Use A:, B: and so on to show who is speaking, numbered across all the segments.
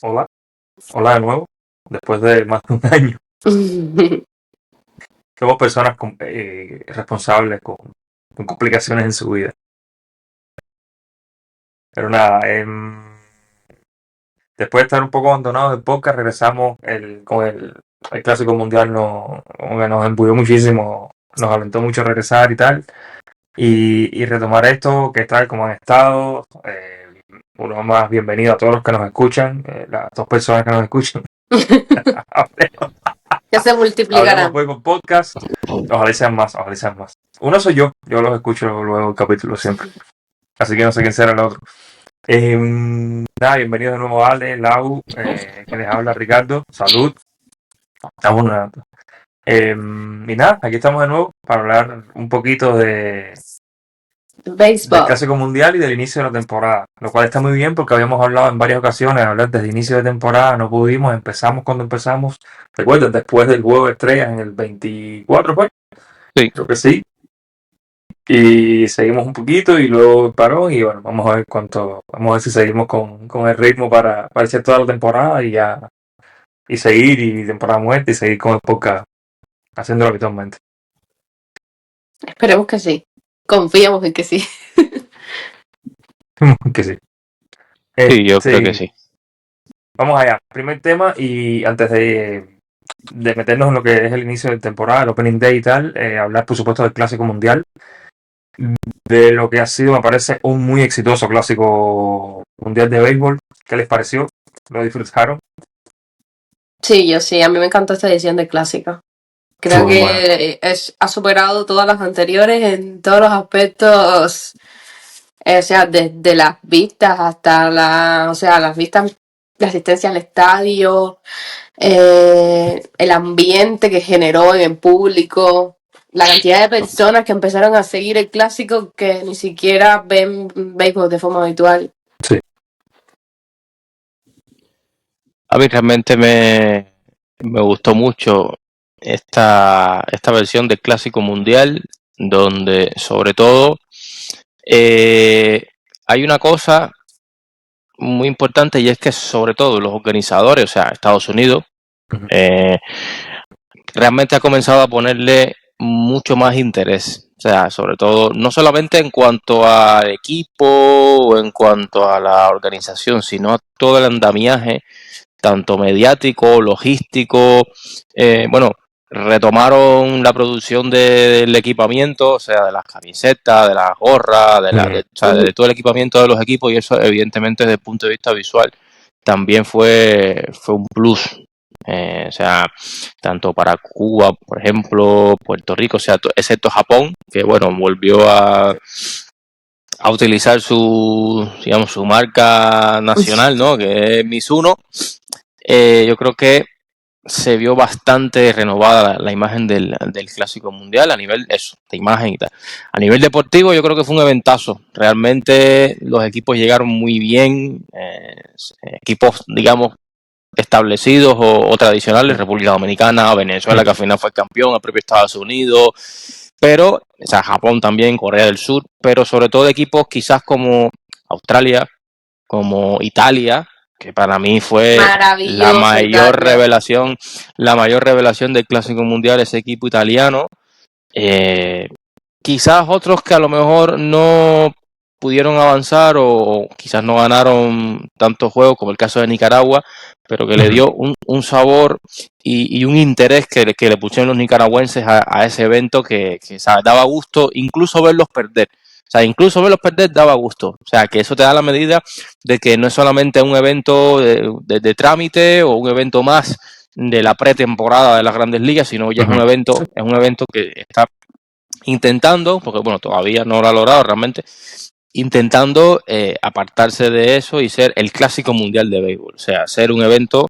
A: Hola, hola de nuevo, después de más de un año. Somos personas responsables con complicaciones en su vida. Pero nada, después de estar un poco abandonados del podcast, regresamos con el Clásico Mundial. Como que nos embulló muchísimo, nos alentó mucho a regresar y tal. Y retomar esto, que tal como han estado. Uno más bienvenido a todos los que nos escuchan, las dos personas que nos escuchan.
B: Ya se
A: Hablemos
B: multiplicarán.
A: Juego Podcast. Ojalá sean más, ojalá sean más. Uno soy yo los escucho luego el capítulo siempre. Así que no sé quién será el otro. Nada, bienvenido de nuevo Ale, Lau, que les habla Ricardo. Salud. Estamos nada. Y nada, aquí estamos de nuevo para hablar un poquito del
B: Béisbol.
A: Clásico Mundial y del inicio de la temporada. Lo cual está muy bien porque habíamos hablado en varias ocasiones, hablar desde inicio de temporada, no pudimos, empezamos cuando empezamos. Recuerden, después del juego de estrellas en el 24, ¿fue?
C: Sí.
A: Creo que sí. Y seguimos un poquito y luego paró y bueno, vamos a ver si seguimos con el ritmo para hacer toda la temporada y seguir y temporada muerta y seguir con el podcast haciéndolo habitualmente.
B: Esperemos que sí. Confiamos en que sí.
A: Que sí.
C: Sí, yo creo que sí.
A: Vamos allá. Primer tema y antes de meternos en lo que es el inicio de temporada, el Opening Day y tal, hablar por supuesto del Clásico Mundial, de lo que ha sido, me parece, un muy exitoso Clásico Mundial de Béisbol. ¿Qué les pareció? ¿Lo disfrutaron?
B: Sí, yo sí. A mí me encantó esta edición de Clásica. Creo
A: Muy
B: que
A: buena.
B: ha superado todas las anteriores en todos los aspectos. O sea, desde las vistas hasta las vistas, la asistencia al estadio, el ambiente que generó en el público, la cantidad de personas que empezaron a seguir el Clásico que ni siquiera ven béisbol de forma habitual.
A: Sí.
C: A mí realmente me gustó mucho esta versión del Clásico Mundial, donde sobre todo hay una cosa muy importante y es que sobre todo los organizadores, o sea, Estados Unidos, realmente ha comenzado a ponerle mucho más interés. O sea, sobre todo, no solamente en cuanto al equipo o en cuanto a la organización, sino a todo el andamiaje, tanto mediático, logístico. Bueno, retomaron la producción del equipamiento, o sea, de las camisetas, de las gorras, de todo el equipamiento de los equipos, y eso evidentemente desde el punto de vista visual también fue un plus. O sea, tanto para Cuba, por ejemplo, Puerto Rico, o sea, excepto Japón, que bueno, volvió a utilizar su marca nacional, ¿no? Que es Mizuno. Yo creo que se vio bastante renovada la imagen del Clásico Mundial a nivel de imagen y tal. A nivel deportivo yo creo que fue un eventazo. Realmente los equipos llegaron muy bien, equipos, digamos, establecidos o tradicionales, República Dominicana, Venezuela, que al final fue campeón, el propio Estados Unidos, pero, o sea, Japón también, Corea del Sur, pero sobre todo equipos quizás como Australia, como Italia, que para mí fue la mayor revelación del Clásico Mundial, ese equipo italiano. Quizás otros que a lo mejor no pudieron avanzar o quizás no ganaron tantos juegos como el caso de Nicaragua, pero que le dio un sabor y un interés que le pusieron los nicaragüenses a ese evento que o sea, daba gusto incluso verlos perder. O sea, incluso verlos perder daba gusto. O sea, que eso te da la medida de que no es solamente un evento de trámite o un evento más de la pretemporada de las Grandes Ligas, sino ya es un evento que está intentando, porque bueno, todavía no lo ha logrado realmente, intentando apartarse de eso y ser el Clásico Mundial de Béisbol. O sea, ser un evento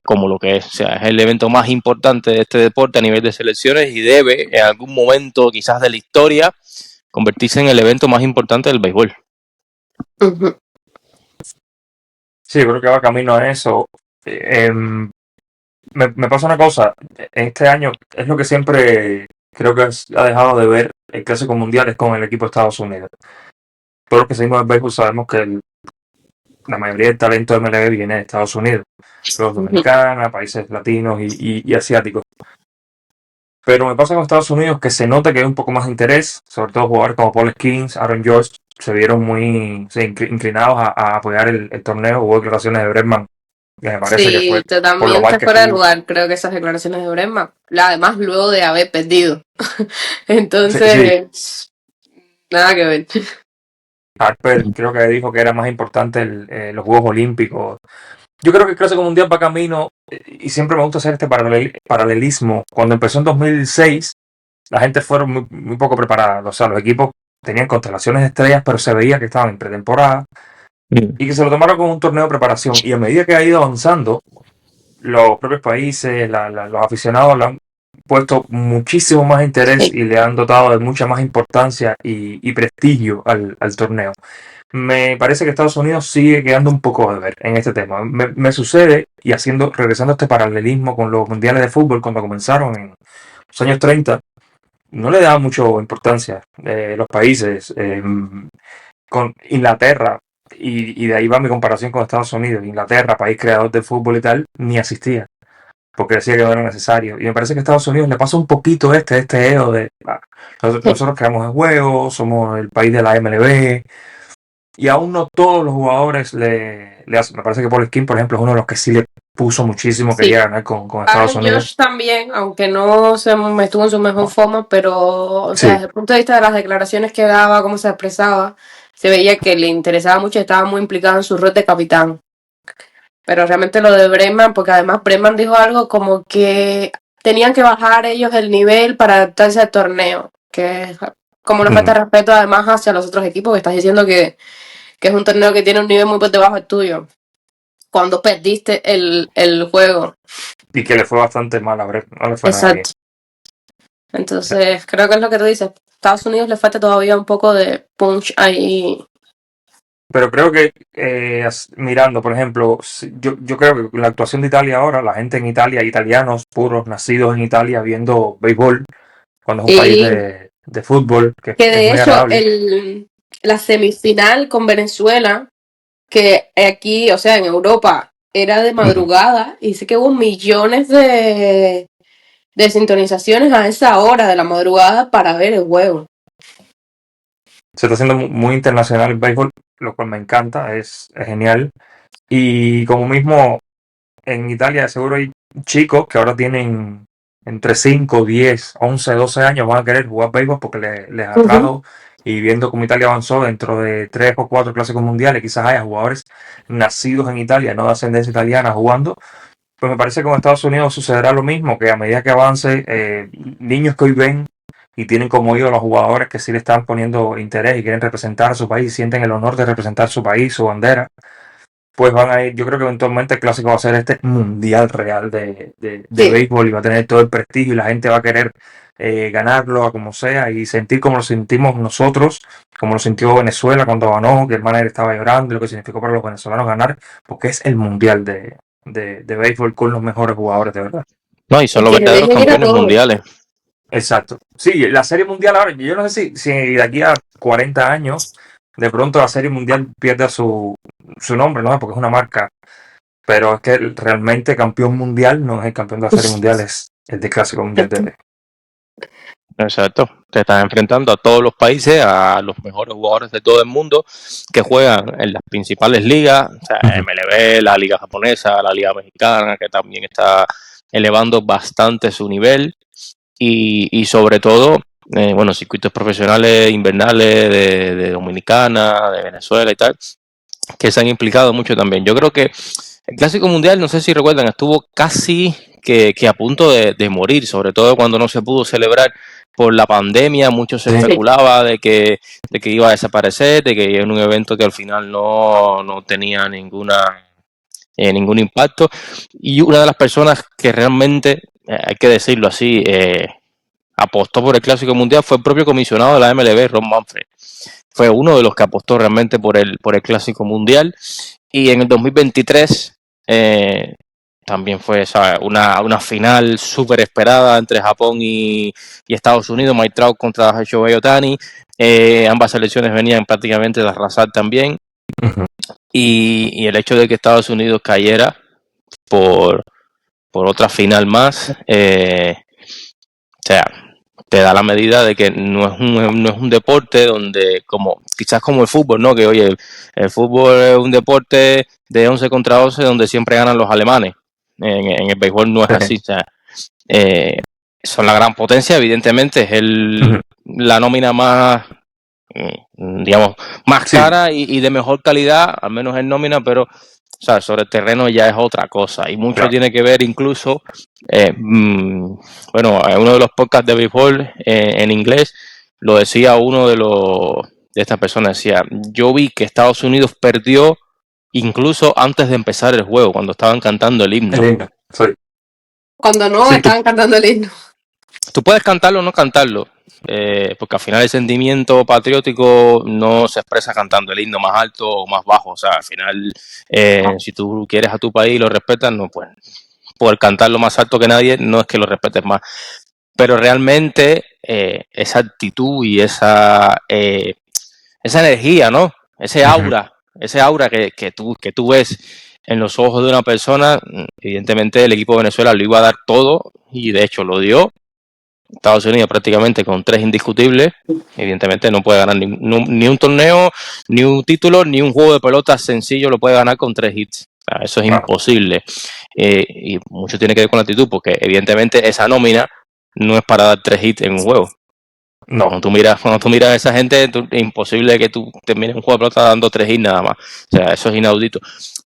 C: como lo que es. O sea, es el evento más importante de este deporte a nivel de selecciones y debe, en algún momento quizás de la historia, convertirse en el evento más importante del béisbol.
A: Sí, yo creo que va camino a eso. Me pasa una cosa, este año es lo que siempre creo que ha dejado de ver el Clásico Mundial es con el equipo de Estados Unidos. Todos los que seguimos el béisbol sabemos que la mayoría del talento de MLB viene de Estados Unidos, los dominicanos, países latinos y asiáticos. Pero me pasa con Estados Unidos que se nota que hay un poco más de interés, sobre todo jugadores como Paul Skeens, Aaron George, se vieron muy inclinados a apoyar el torneo. Hubo declaraciones de Bregman, que me parece que
B: Sí,
A: fue por lo mal
B: totalmente
A: que
B: fuera de
A: estuvo.
B: lugar, creo que esas declaraciones de Brema. Además, luego de haber perdido.
A: Sí, sí,
B: Entonces, nada que ver.
A: Harper creo que dijo que era más importante los Juegos Olímpicos. Yo creo que el Clásico Mundial va camino, y siempre me gusta hacer este paralelismo. Cuando empezó en 2006, la gente fueron muy poco preparada. O sea, los equipos tenían constelaciones de estrellas, pero se veía que estaban en pretemporada y que se lo tomaron como un torneo de preparación. Y a medida que ha ido avanzando, los propios países, los aficionados le han puesto muchísimo más interés
B: Sí.
A: y le han dotado de mucha más importancia y prestigio al torneo. Me parece que Estados Unidos sigue quedando un poco de ver en este tema. Me sucede, y regresando a este paralelismo con los mundiales de fútbol cuando comenzaron en los años 30, no le daban mucho importancia los países. Con Inglaterra, y de ahí va mi comparación con Estados Unidos. Inglaterra, país creador de fútbol y tal, ni asistía, porque decía que no era necesario. Y me parece que a Estados Unidos le pasa un poquito este ego de nosotros creamos el juego, somos el país de la MLB, y aún no todos los jugadores le hacen. Me parece que Paul Skeens, por ejemplo, es uno de los que sí le puso muchísimo,
B: Sí.
A: quería ganar con Estados
B: Aaron
A: Unidos.
B: Josh también, aunque no se me estuvo en su mejor forma, pero, o sea,
A: Sí,
B: desde el punto de vista de las declaraciones que daba, cómo se expresaba, se veía que le interesaba mucho y estaba muy implicado en su rol de capitán. Pero realmente lo de Breman, porque además Breman dijo algo como que tenían que bajar ellos el nivel para adaptarse al torneo, que es como una falta de respeto además hacia los otros equipos, que estás diciendo que es un torneo que tiene un nivel muy por debajo del tuyo, cuando perdiste el juego.
A: y que le fue bastante mal a Brett, no le fue nada bien.
B: Exacto. Entonces, creo que es lo que tú dices. Estados Unidos le falta todavía un poco de punch ahí.
A: Pero creo que mirando, por ejemplo, yo creo que la actuación de Italia ahora, la gente en Italia, italianos puros, nacidos en Italia, viendo béisbol, cuando es un país
B: Y
A: de fútbol, que
B: que
A: es
B: de
A: muy
B: hecho,
A: agradable.
B: la semifinal con Venezuela, que aquí, o sea, en Europa, era de madrugada, y sé que hubo millones de sintonizaciones a esa hora de la madrugada para ver el juego.
A: Se está haciendo muy internacional el béisbol, lo cual me encanta, es genial. Y como mismo en Italia seguro hay chicos que ahora tienen entre 5, 10, 11, 12 años, van a querer jugar béisbol porque les atrajo. Y viendo cómo Italia avanzó dentro de 3 o 4 clásicos mundiales, quizás haya jugadores nacidos en Italia, no de ascendencia italiana, jugando. Pues me parece que con Estados Unidos sucederá lo mismo, que a medida que avance, niños que hoy ven y tienen como ídolo a los jugadores que sí le están poniendo interés y quieren representar a su país, sienten el honor de representar su país, su bandera, pues van a ir. Yo creo que eventualmente el clásico va a ser este mundial real de
B: Sí.
A: béisbol, y va a tener todo el prestigio y la gente va a querer ganarlo a como sea y sentir como lo sentimos nosotros, como lo sintió Venezuela cuando ganó, que el manager estaba llorando, y lo que significó para los venezolanos ganar, porque es el mundial de béisbol con los mejores jugadores de verdad.
C: No, y son
B: Y
C: los
B: que
C: verdaderos
B: dejen ir a
C: campeones
B: todos.
C: mundiales.
A: Exacto. Sí, la Serie Mundial ahora, yo no sé si de aquí a 40 años, de pronto la Serie Mundial pierda su nombre, ¿no? Porque es una marca. Pero es que realmente campeón mundial no es el campeón de la Serie Mundial, es el de Clásico Mundial de...
C: Exacto. Te estás enfrentando a todos los países, a los mejores jugadores de todo el mundo que juegan en las principales ligas, o sea, MLB, la liga japonesa, la liga mexicana, que también está elevando bastante su nivel, y sobre todo, bueno, circuitos profesionales invernales de Dominicana, de Venezuela y tal, que se han implicado mucho también. Yo creo que el Clásico Mundial, no sé si recuerdan, estuvo casi que a punto de morir, sobre todo cuando no se pudo celebrar por la pandemia. Mucho se
A: Sí.
C: especulaba de que iba a desaparecer, de que era un evento que al final no tenía ningún impacto. Y una de las personas que realmente, hay que decirlo así, apostó por el Clásico Mundial fue el propio comisionado de la MLB, Ron Manfred. Fue uno de los que apostó realmente por el Clásico Mundial. Y en el 2023 también fue, ¿sabes?, una final súper esperada entre Japón y Estados Unidos, Mike Trout contra Shohei Ohtani. Ambas selecciones venían prácticamente de arrasar también. y el hecho de que Estados Unidos cayera por otra final más, o sea, te da la medida de que no es un deporte donde, quizás como el fútbol, ¿no? Que oye, el fútbol es un deporte de 11 contra 11 donde siempre ganan los alemanes. En el béisbol no es así, o sea, son la gran potencia, evidentemente, es la nómina más, digamos, más cara y de mejor calidad, al menos en nómina, pero o sea, sobre el terreno ya es otra cosa y mucho tiene que ver incluso, bueno, en uno de los podcasts de béisbol en inglés lo decía uno de estas personas, decía, yo vi que Estados Unidos perdió incluso antes de empezar el juego, cuando estaban cantando el himno.
A: El himno, sí.
B: Cuando no estaban cantando el himno.
C: Tú puedes cantarlo o no cantarlo, porque al final el sentimiento patriótico no se expresa cantando el himno más alto o más bajo. O sea, al final, si tú quieres a tu país y lo respetas, no puedes poder cantarlo más alto que nadie, no es que lo respetes más. Pero realmente esa actitud y esa energía, ¿no? Ese aura que tú ves en los ojos de una persona, evidentemente el equipo de Venezuela lo iba a dar todo y de hecho lo dio. Estados Unidos prácticamente con 3 indiscutibles, evidentemente no puede ganar ni un torneo, ni un título, ni un juego de pelota sencillo lo puede ganar con 3 hits. O sea, eso es imposible. Y mucho tiene que ver con la actitud, porque evidentemente esa nómina no es para dar 3 hits en un juego. No. Cuando tú miras a esa gente, es imposible que tú termines un juego de pelota dando 3 hits nada más. O sea, eso es inaudito.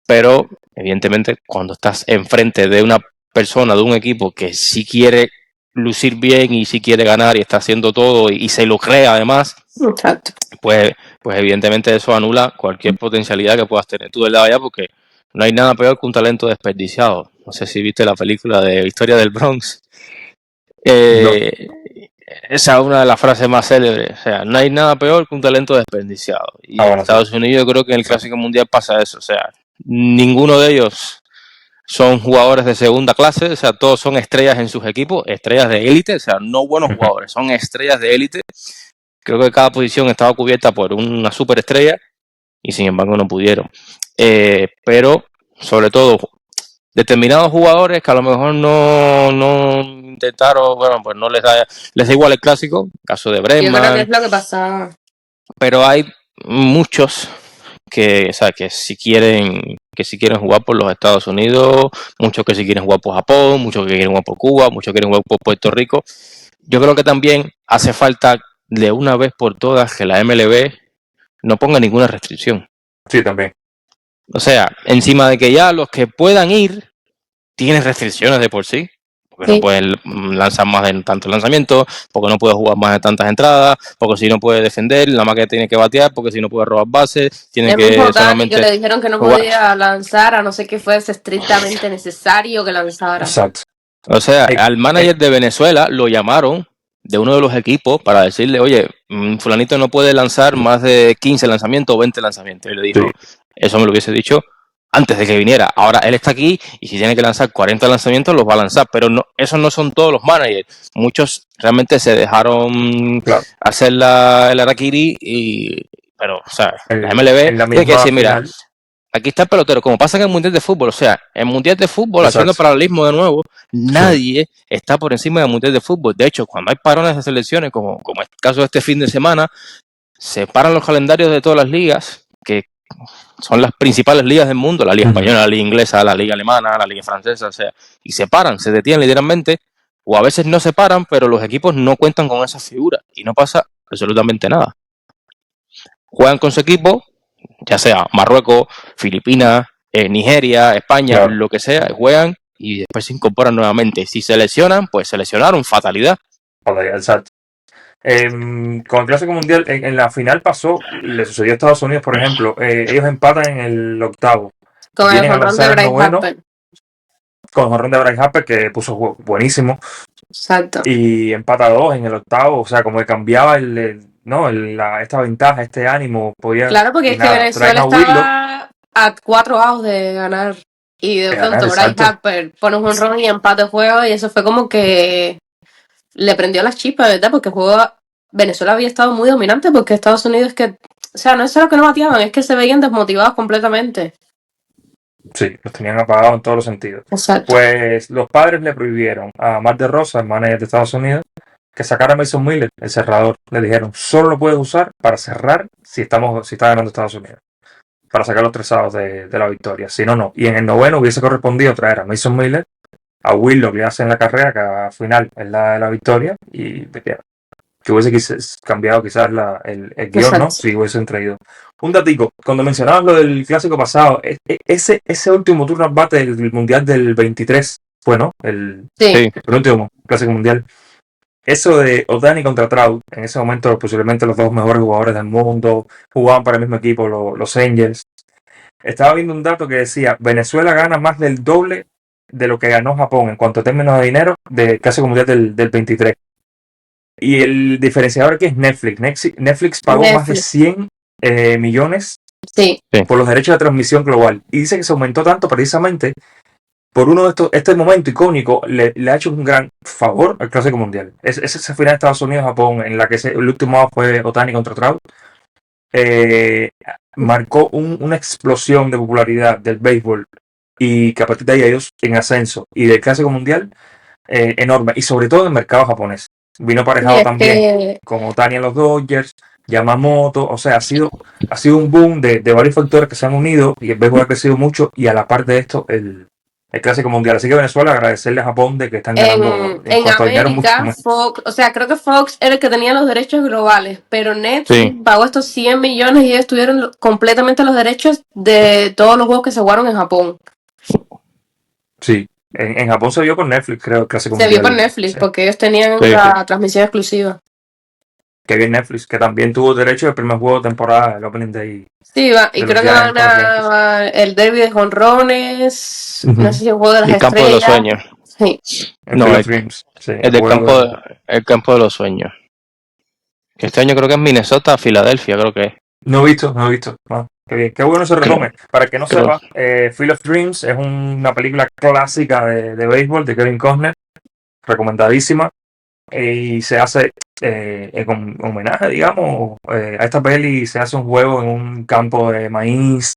C: Pero, evidentemente, cuando estás enfrente de una persona, de un equipo que sí quiere lucir bien y si quiere ganar y está haciendo todo y se lo cree además,
B: exacto,
C: pues evidentemente eso anula cualquier potencialidad que puedas tener tú del lado allá, porque no hay nada peor que un talento desperdiciado. No sé si viste la película de Historia del Bronx. Esa es una de las frases más célebres. O sea, no hay nada peor que un talento desperdiciado. Y en Estados Unidos yo creo que en el Clásico Mundial pasa eso. O sea, ninguno de ellos son jugadores de segunda clase, o sea, todos son estrellas en sus equipos, estrellas de élite, o sea, no buenos jugadores, son estrellas de élite. Creo que cada posición estaba cubierta por una superestrella y sin embargo no pudieron. Pero, sobre todo, determinados jugadores que a lo mejor no intentaron, bueno, pues no les da igual el clásico, caso de Bregman.
B: Yo creo que es lo que pasaba.
C: Pero hay muchos que, o sea, que si quieren jugar por los Estados Unidos, muchos que si quieren jugar por Japón, muchos que quieren jugar por Cuba, muchos que quieren jugar por Puerto Rico. Yo creo que también hace falta de una vez por todas que la MLB no ponga ninguna restricción.
A: Sí, también.
C: O sea, encima de que ya los que puedan ir tienen restricciones de por sí. Porque no pueden lanzar más de tantos lanzamientos, porque no puede jugar más de tantas entradas, porque si no puede defender, nada más que tiene que batear, porque si no puede robar bases, tiene que solamente...
B: que le dijeron que no podía lanzar a no ser que fuese estrictamente necesario que lanzara.
A: Exacto.
C: O sea, al manager de Venezuela lo llamaron de uno de los equipos para decirle, oye, fulanito no puede lanzar más de 15 lanzamientos o 20 lanzamientos. Y le dijo, eso me lo hubiese dicho antes de que viniera. Ahora él está aquí y si tiene que lanzar 40 lanzamientos los va a lanzar, pero no, esos no son todos los managers. Muchos realmente se dejaron hacer el harakiri pero, o sea, la MLB tiene que decir, mira, aquí está el pelotero, como pasa en el Mundial de Fútbol, o sea, el Mundial de Fútbol, haciendo paralelismo de nuevo, nadie está por encima del Mundial de Fútbol. De hecho, cuando hay parones de selecciones, como es el caso de este fin de semana, se paran los calendarios de todas las ligas, que son las principales ligas del mundo, la liga española, la liga inglesa, la liga alemana, la liga francesa, o sea, y se paran, se detienen literalmente, o a veces no se paran, pero los equipos no cuentan con esa figura y no pasa absolutamente nada. Juegan con su equipo, ya sea Marruecos, Filipinas, Nigeria, España, lo que sea, juegan y después se incorporan nuevamente. Si se lesionan, pues se lesionaron, fatalidad.
A: Exacto. Con el Clásico Mundial, en la final pasó, le sucedió a Estados Unidos, por ejemplo, ellos empatan en el octavo.
B: Con el jonrón de Bryce Harper.
A: Con el jonrón de Bryce Harper, que puso buenísimo.
B: Exacto.
A: Y empata 2 en el octavo, o sea, como que cambiaba esta ventaja, este ánimo.
B: Claro, porque es que Venezuela estaba a 4 outs de ganar. Y de pronto Bryce Harper pone un jonrón y empate el juego, y eso fue como que le prendió las chispas, ¿verdad? Porque el juego Venezuela había estado muy dominante, porque Estados Unidos que o sea, no es solo que no bateaban, es que se veían desmotivados completamente.
A: Sí, los tenían apagados en todos los sentidos.
B: Exacto.
A: Pues los padres le prohibieron a Matt de Rosa, el manager de Estados Unidos, que sacara a Mason Miller, el cerrador. Le dijeron, solo lo puedes usar para cerrar si está ganando Estados Unidos. Para sacar los 3 outs de la victoria. Si no, no. Y en el noveno hubiese correspondido traer a Mason Miller, a Willock le hacen la carrera, que al final es la victoria, y que hubiese cambiado quizás el guión, ¿no?
B: Exacto.
A: Si hubiesen traído. Un datico, cuando mencionabas lo del clásico pasado, ese último turno al bate del Mundial del 23 fue, ¿no? El
B: Sí.
A: penúltimo clásico mundial. Eso de Ohtani contra Trout, en ese momento posiblemente los 2 mejores jugadores del mundo, jugaban para el mismo equipo, los Angels. Estaba viendo un dato que decía, Venezuela gana más del doble de lo que ganó Japón en cuanto a términos de dinero del clásico mundial del 23. Y el diferenciador aquí es Netflix. Netflix pagó más de 100 millones
B: Sí.
A: por los derechos de transmisión global. Y dice que se aumentó tanto precisamente por uno de estos, este momento icónico le ha hecho un gran favor al Clásico Mundial. Esa final de Estados Unidos-Japón, en la que el último out fue Ohtani contra Trout, marcó una explosión de popularidad del béisbol y que a partir de ahí ha ido en ascenso. Y del Clásico Mundial, enorme. Y sobre todo en el mercado japonés. Vino aparejado también con Ohtani en los Dodgers, Yamamoto, o sea, ha sido un boom de varios factores que se han unido y el béisbol ha crecido mucho y a la par de esto el Clásico Mundial. Así que Venezuela, agradecerle a Japón de que están ganando
B: En América, Fox, o sea, creo que Fox era el que tenía los derechos globales, pero Netflix pagó estos 100 millones y ellos tuvieron completamente los derechos de todos los juegos que se jugaron en Japón.
A: Sí, en Japón se vio por Netflix, creo, el Clásico
B: Mundial. Se vio por Netflix, sí, porque ellos tenían la transmisión exclusiva.
A: Que bien Netflix, que también tuvo derecho del primer juego de temporada, el Opening Day.
B: Sí, y creo que van a el derby de jonrones, no sé si el juego de las
C: el
B: estrellas.
C: Campo de los sueños.
B: Sí.
C: El campo de los sueños. Que este año creo que es Minnesota, Filadelfia, creo que es.
A: No he visto. Ah, qué bien, qué bueno se retome. Para el que no sepa, Field of Dreams es una película clásica de béisbol de Kevin Costner, recomendadísima, y se hace en homenaje, digamos, a esta peli. Se hace un juego en un campo de maíz.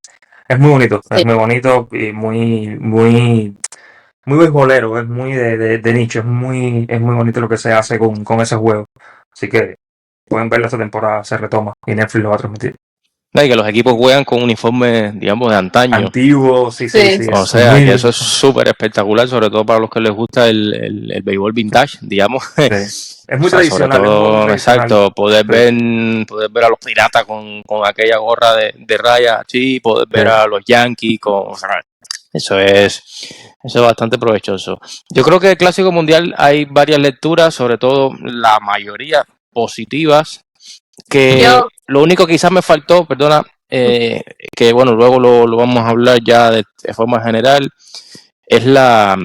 A: Es muy bonito, sí. Es muy bonito y muy beisbolero, es muy de nicho, es muy bonito lo que se hace con ese juego. Así que pueden verlo esta temporada, se retoma y Netflix lo va a transmitir.
C: Y que los equipos juegan con uniformes, digamos, de antaño.
A: Antiguos, sí.
C: O sea, que eso es súper espectacular, sobre todo para los que les gusta el béisbol vintage, digamos.
A: Sí. Es muy tradicional.
C: Sobre todo, exacto, poder ver a los Piratas con aquella gorra de rayas así, poder ver a los Yankees con... Eso es bastante provechoso. Yo creo que el Clásico Mundial hay varias lecturas, sobre todo la mayoría positivas, que lo único que quizás me faltó, perdona, que bueno, luego lo vamos a hablar ya de forma general, es la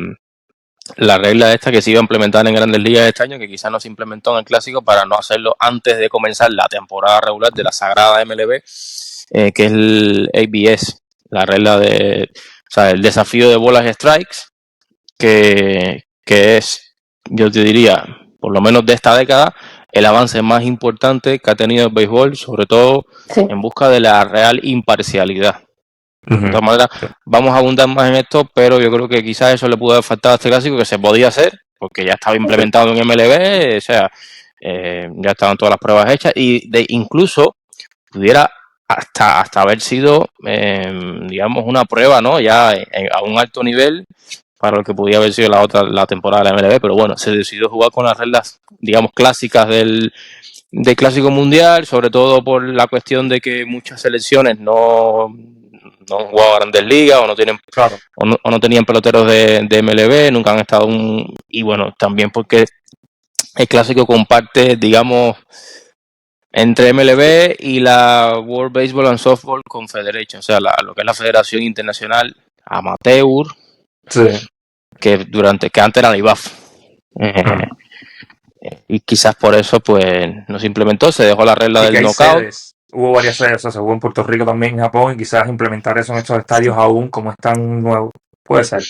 C: regla esta que se iba a implementar en Grandes Ligas este año, que quizás no se implementó en el Clásico para no hacerlo antes de comenzar la temporada regular de la sagrada MLB, que es el ABS, la regla de... O sea, el desafío de bolas y strikes, que es, yo te diría, por lo menos de esta década, el avance más importante que ha tenido el béisbol, sobre todo en busca de la real imparcialidad. De todas maneras, vamos a abundar más en esto, pero yo creo que quizás eso le pudo haber faltado a este clásico, que se podía hacer, porque ya estaba implementado en MLB, o sea, ya estaban todas las pruebas hechas, y incluso pudiera hasta haber sido, digamos, una prueba, ¿no? Ya a un alto nivel para lo que podía haber sido la temporada de la MLB, pero bueno, se decidió jugar con las reglas, digamos, clásicas del Clásico Mundial, sobre todo por la cuestión de que muchas selecciones no han jugado a Grandes Ligas o no tienen o no tenían peloteros de MLB, nunca han estado y bueno, también porque el Clásico comparte, digamos, entre MLB y la World Baseball and Softball Confederation, o sea, lo que es la Federación Internacional Amateur, que antes era la IBAF. Y quizás por eso pues no se implementó, se dejó la regla del knockout.
A: Hubo varias sedes, o sea, se jugó en Puerto Rico también, en Japón, y quizás implementar eso en estos estadios aún como están nuevos. Puede ser.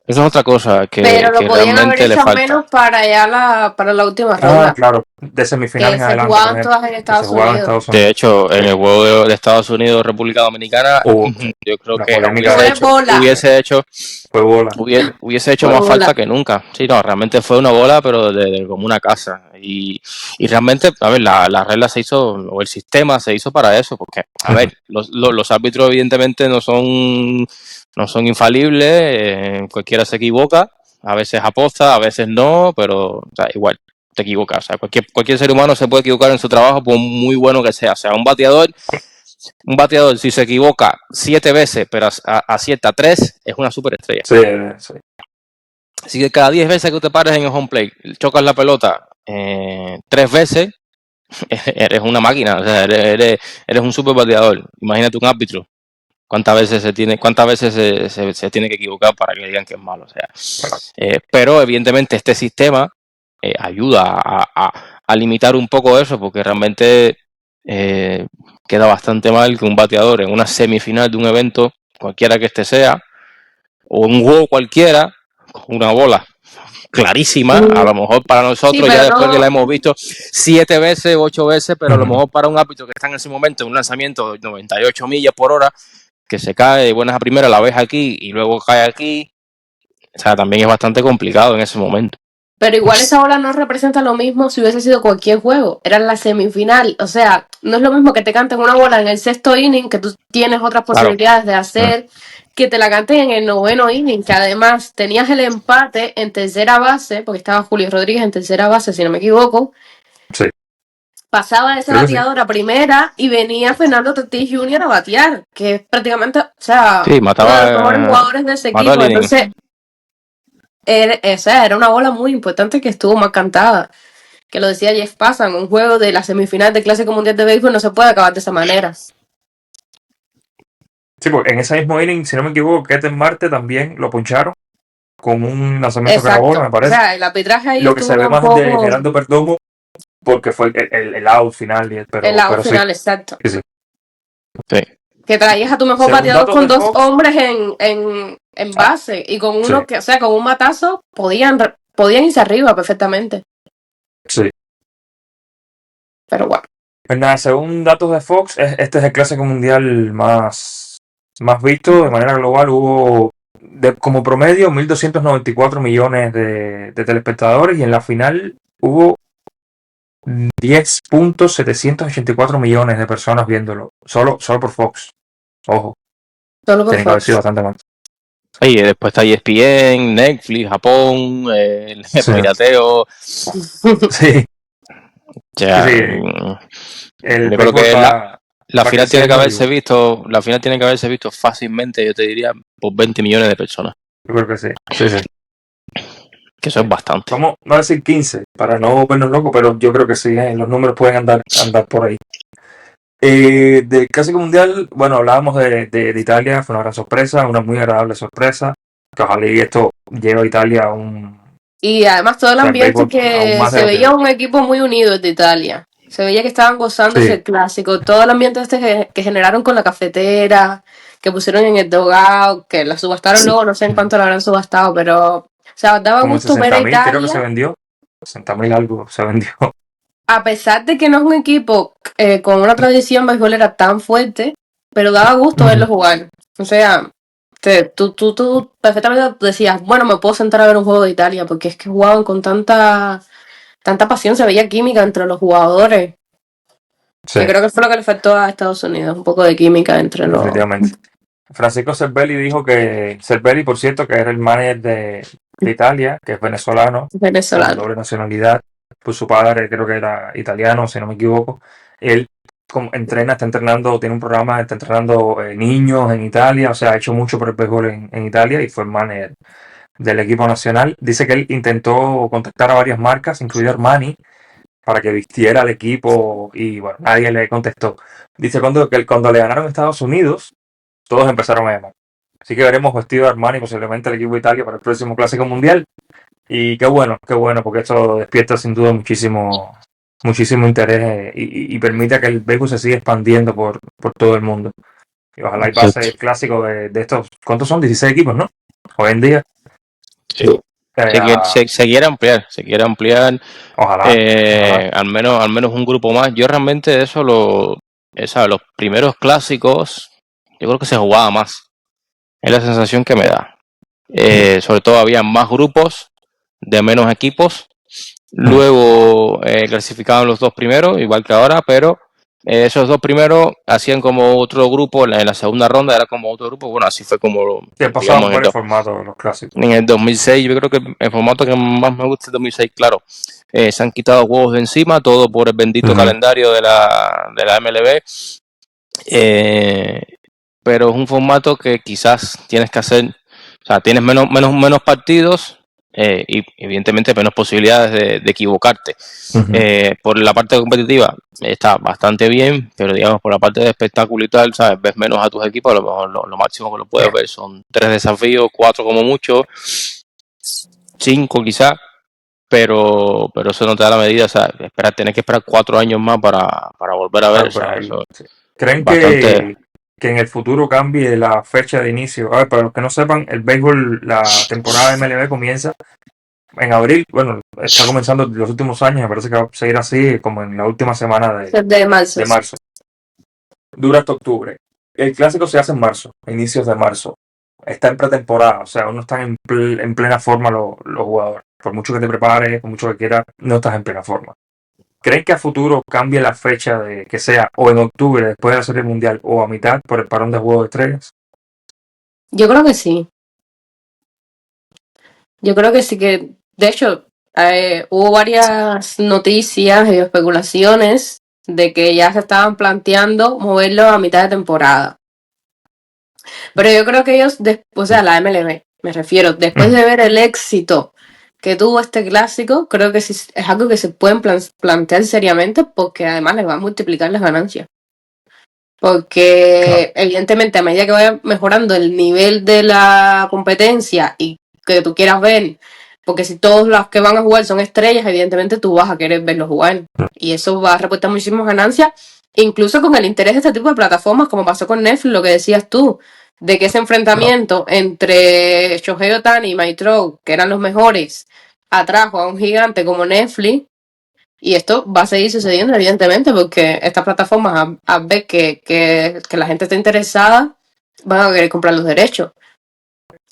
C: Esa es otra cosa
B: Pero lo
C: que
B: podían haber
C: realmente le
B: hecho al
C: falta.
B: menos para la última
A: Ah,
B: ronda,
A: claro, de semifinal
B: que
A: en
B: se
A: adelante, por
B: jugaban
A: ejemplo,
B: todas en
A: que se
B: Estados
A: jugaban en
B: Unidos.
A: Estados
C: De
A: Unidos.
C: hecho, en
A: Sí.
C: el juego de Estados Unidos-República Dominicana,
A: Hubo
C: yo creo
A: una
C: que
A: polémica,
B: Fue bola.
C: hubiese
A: bola.
C: hecho
B: Fue
C: más
B: bola.
C: falta que nunca. Sí, no, realmente fue una bola, pero como una casa. Y realmente, a ver, la regla se hizo, o el sistema se hizo para eso, porque, a ver, los árbitros evidentemente no son infalibles, cualquiera se equivoca, a veces aposta, a veces no, pero o sea, igual te equivocas. O sea, cualquier ser humano se puede equivocar en su trabajo, por muy bueno que sea. O sea, un bateador, si se equivoca 7 veces, pero acierta 3, es una superestrella.
A: Sí, sí.
C: Así que cada 10 veces que te pares en el home plate, chocas la pelota 3 veces, eres una máquina, o sea, eres un super bateador. Imagínate un árbitro. Cuántas veces se tiene que equivocar para que digan que es malo? O sea, pero evidentemente este sistema ayuda a limitar un poco eso, porque realmente queda bastante mal que un bateador en una semifinal de un evento, cualquiera que este sea, o un juego cualquiera, con una bola clarísima, a lo mejor para
B: Sí,
C: nosotros ya
B: pero
C: después que la hemos
B: no.
C: visto 7 veces, 8 veces, pero a lo mejor para un árbitro que está en ese momento en un lanzamiento de 98 millas por hora, que se cae de buenas a primeras, la ves aquí y luego cae aquí, o sea, también es bastante complicado en ese momento.
B: Pero igual esa bola no representa lo mismo si hubiese sido cualquier juego. Era la semifinal. O sea, no es lo mismo que te canten una bola en el sexto inning, que tú tienes otras
C: Claro.
B: posibilidades de hacer, que te la canten en el noveno inning, que además tenías el empate en tercera base, porque estaba Julio Rodríguez en tercera base, si no me equivoco.
A: Sí.
B: Pasaba ese
A: Creo que sí.
B: bateador a primera y venía Fernando Tatis Jr. a batear, que es prácticamente, o sea,
C: Sí,
B: uno de los mejores jugadores de ese
C: mató al
B: equipo.
C: inning.
B: Entonces, era una bola muy importante que estuvo mal cantada. Que lo decía Jeff Passan, un juego de la semifinal del Clásico Mundial de Béisbol no se puede acabar de esa manera.
A: Sí, porque en ese mismo inning, si no me equivoco, Ketel Marte también lo poncharon con un lanzamiento que era bola, me
B: Exacto. O
A: parece.
B: sea, el arbitraje ahí
A: Lo que se
B: estuvo
A: ve
B: un
A: más de
B: poco.
A: Gerardo Perdomo, porque fue el out final,
B: El out
A: pero sí.
B: final, exacto.
A: Sí.
C: Sí.
B: Que traías a tu mejor
A: Según
B: bateador
A: datos
B: con
A: de
B: dos
A: Fox,
B: hombres en base. Y con uno
A: sí.
B: que, o sea, con un matazo, podían irse arriba perfectamente.
A: Sí.
B: Pero bueno.
A: Pues nada, según datos de Fox, este es el Clásico Mundial más visto de manera global. Hubo como promedio 1.294 millones de telespectadores y en la final hubo 10.784 millones de personas viéndolo. Solo por Fox. Ojo,
B: Solo por
A: tiene que haber sido
B: Fox.
A: bastante más.
C: Y después está ESPN, Netflix, Japón, el pirateo.
A: Sí.
C: Ya,
A: Sí. El
C: yo creo
A: béisbol
C: que
A: va
C: final tiene que
A: creciendo
C: haberse visto, la final tiene que haberse visto fácilmente, yo te diría, por 20 millones de personas.
A: Yo creo que sí. Sí.
C: Que eso es bastante.
A: Vamos a decir 15 para no vernos locos, pero yo creo que sí, los números pueden andar por ahí. Del Clásico Mundial, bueno, hablábamos de Italia, fue una gran sorpresa, una muy agradable sorpresa, que ojalá y esto lleve a Italia a un...
B: Y además todo el ambiente
A: aún
B: que
A: más de
B: se
A: lo que-
B: veía un equipo muy unido de Italia. Se veía que estaban gozando
A: Sí.
B: ese clásico. Todo el ambiente que generaron con la cafetera, que pusieron en el dogout, que la subastaron luego, no sé en cuánto la habrán subastado, pero o sea, daba
A: Como
B: gusto ver a
A: 60.000 creo que se
B: Italia,
A: vendió, 60.000 algo se vendió.
B: a pesar de que no es un equipo con una tradición beisbolera tan fuerte, pero daba gusto verlo jugar. O sea, tú perfectamente decías, bueno, me puedo sentar a ver un juego de Italia, porque es que jugaban con tanta pasión, se veía química entre los jugadores.
A: Sí,
B: Que creo que fue lo que le faltó a Estados Unidos, un poco de química entre los
A: definitivamente. Francisco Cervelli dijo que, Cervelli, por cierto, que era el manager de Italia, que es venezolano, con
B: venezolanos.
A: doble nacionalidad, pues su padre creo que era italiano, si no me equivoco. Él está entrenando, tiene un programa, está entrenando niños en Italia, o sea, ha hecho mucho por el béisbol en Italia y fue el manager del equipo nacional. Dice que él intentó contactar a varias marcas, incluido Armani, para que vistiera al equipo y bueno, nadie le contestó. Dice que cuando le ganaron a Estados Unidos, todos empezaron a llamar. Así que veremos vestido de Armani posiblemente el equipo de Italia para el próximo Clásico Mundial. Y qué bueno, porque esto despierta sin duda muchísimo interés y permite que el béisbol se siga expandiendo por todo el mundo. Y ojalá y pase el clásico de estos, ¿cuántos son? 16 equipos, ¿no? Hoy en día.
C: Sí. Se quiere ampliar,
A: Ojalá.
C: al menos un grupo más. Yo realmente eso los primeros clásicos, yo creo que se jugaba más. Es la sensación que me da. Sobre todo había más grupos de menos equipos. Luego clasificaban los dos primeros, igual que ahora, pero esos dos primeros hacían como otro grupo. En la segunda ronda era como otro grupo. Bueno, así fue como,
A: Sí, pasaban varios formatos los clásicos.
C: en el 2006, yo creo que el formato que más me gusta es el 2006, claro. Se han quitado juegos de encima, todo por el bendito calendario de la MLB. Pero es un formato que quizás tienes que hacer, o sea, tienes menos partidos y evidentemente menos posibilidades de equivocarte. Por la parte competitiva está bastante bien, pero digamos por la parte de espectáculo y tal, ¿sabes? Ves menos a tus equipos, a lo mejor lo máximo que lo puedes ver son 3 desafíos, 4 como mucho, 5 quizás, pero eso no te da la medida, o sea, tienes que esperar 4 años más para volver a ver, o sea, eso.
A: ¿Creen
C: bastante...
A: que en el futuro cambie la fecha de inicio? A ver, para los que no sepan, el béisbol, la temporada de MLB comienza en abril. Bueno, está comenzando los últimos años, me parece que va a seguir así como en la última semana
B: De marzo.
A: de marzo. Dura hasta octubre. El clásico se hace en marzo, a inicios de marzo. Está en pretemporada, o sea, aún no están en plena forma los jugadores. Por mucho que te prepares, por mucho que quieras, no estás en plena forma. ¿Creen que a futuro cambie la fecha de que sea o en octubre después de la Serie Mundial o a mitad por el parón de Juegos de Estrellas?
B: Yo creo que sí. Yo creo que sí que, de hecho, hubo varias noticias y especulaciones de que ya se estaban planteando moverlo a mitad de temporada. Pero yo creo que ellos, o sea, la MLB, me refiero, después de ver el éxito que tuvo este clásico, creo que sí es algo que se pueden plantear seriamente porque además les va a multiplicar las ganancias. Porque evidentemente a medida que vaya mejorando el nivel de la competencia y que tú quieras ver, porque si todos los que van a jugar son estrellas, evidentemente tú vas a querer verlos jugar. Y eso va a reportar muchísimas ganancias, incluso con el interés de este tipo de plataformas, como pasó con Netflix, lo que decías tú, de que ese enfrentamiento entre Shohei Ohtani y Mike Trout, que eran los mejores, atrajo a un gigante como Netflix. Y esto va a seguir sucediendo, evidentemente, porque estas plataformas, a ver que la gente está interesada, van a querer comprar los derechos.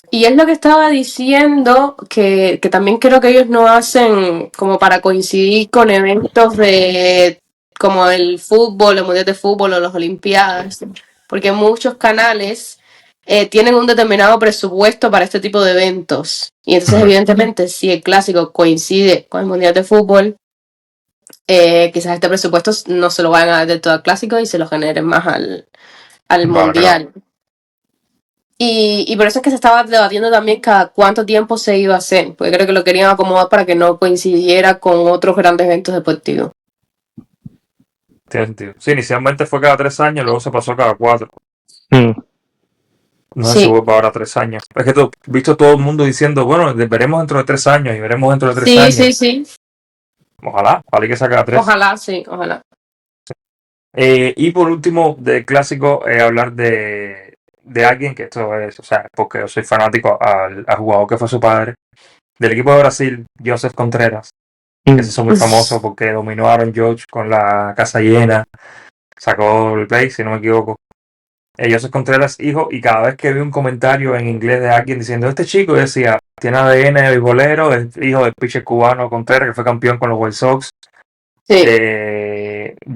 B: Y es lo que estaba diciendo, que también creo que ellos no hacen como para coincidir con eventos de como el fútbol, el mundial de fútbol o las olimpiadas, porque muchos canales tienen un determinado presupuesto para este tipo de eventos. Y entonces, evidentemente, si el clásico coincide con el mundial de fútbol, quizás este presupuesto no se lo vayan a dar de todo al clásico y se lo generen más al mundial. Y por eso es que se estaba debatiendo también cada cuánto tiempo se iba a hacer, porque creo que lo querían acomodar para que no coincidiera con otros grandes eventos deportivos.
A: Tiene sentido. Sí, inicialmente fue cada 3 años, luego se pasó cada 4. No sé si vuelve ahora a 3 años. Es que he visto todo el mundo diciendo, bueno, veremos dentro de 3 años y veremos dentro de 3 años.
B: Sí.
A: Ojalá que saque a 3.
B: Ojalá, sí, ojalá.
A: Y por último, del clásico, hablar de alguien que esto es, o sea, porque yo soy fanático al jugador que fue su padre, del equipo de Brasil, Joseph Contreras, que se hizo muy famoso porque dominó a Aaron Judge con la casa llena, sacó el play, si no me equivoco. Joseph Contreras, hijo, y cada vez que vi un comentario en inglés de alguien diciendo, este chico decía, tiene ADN de beisbolero, es hijo del pitcher cubano Contreras, que fue campeón con los White Sox.
B: Sí.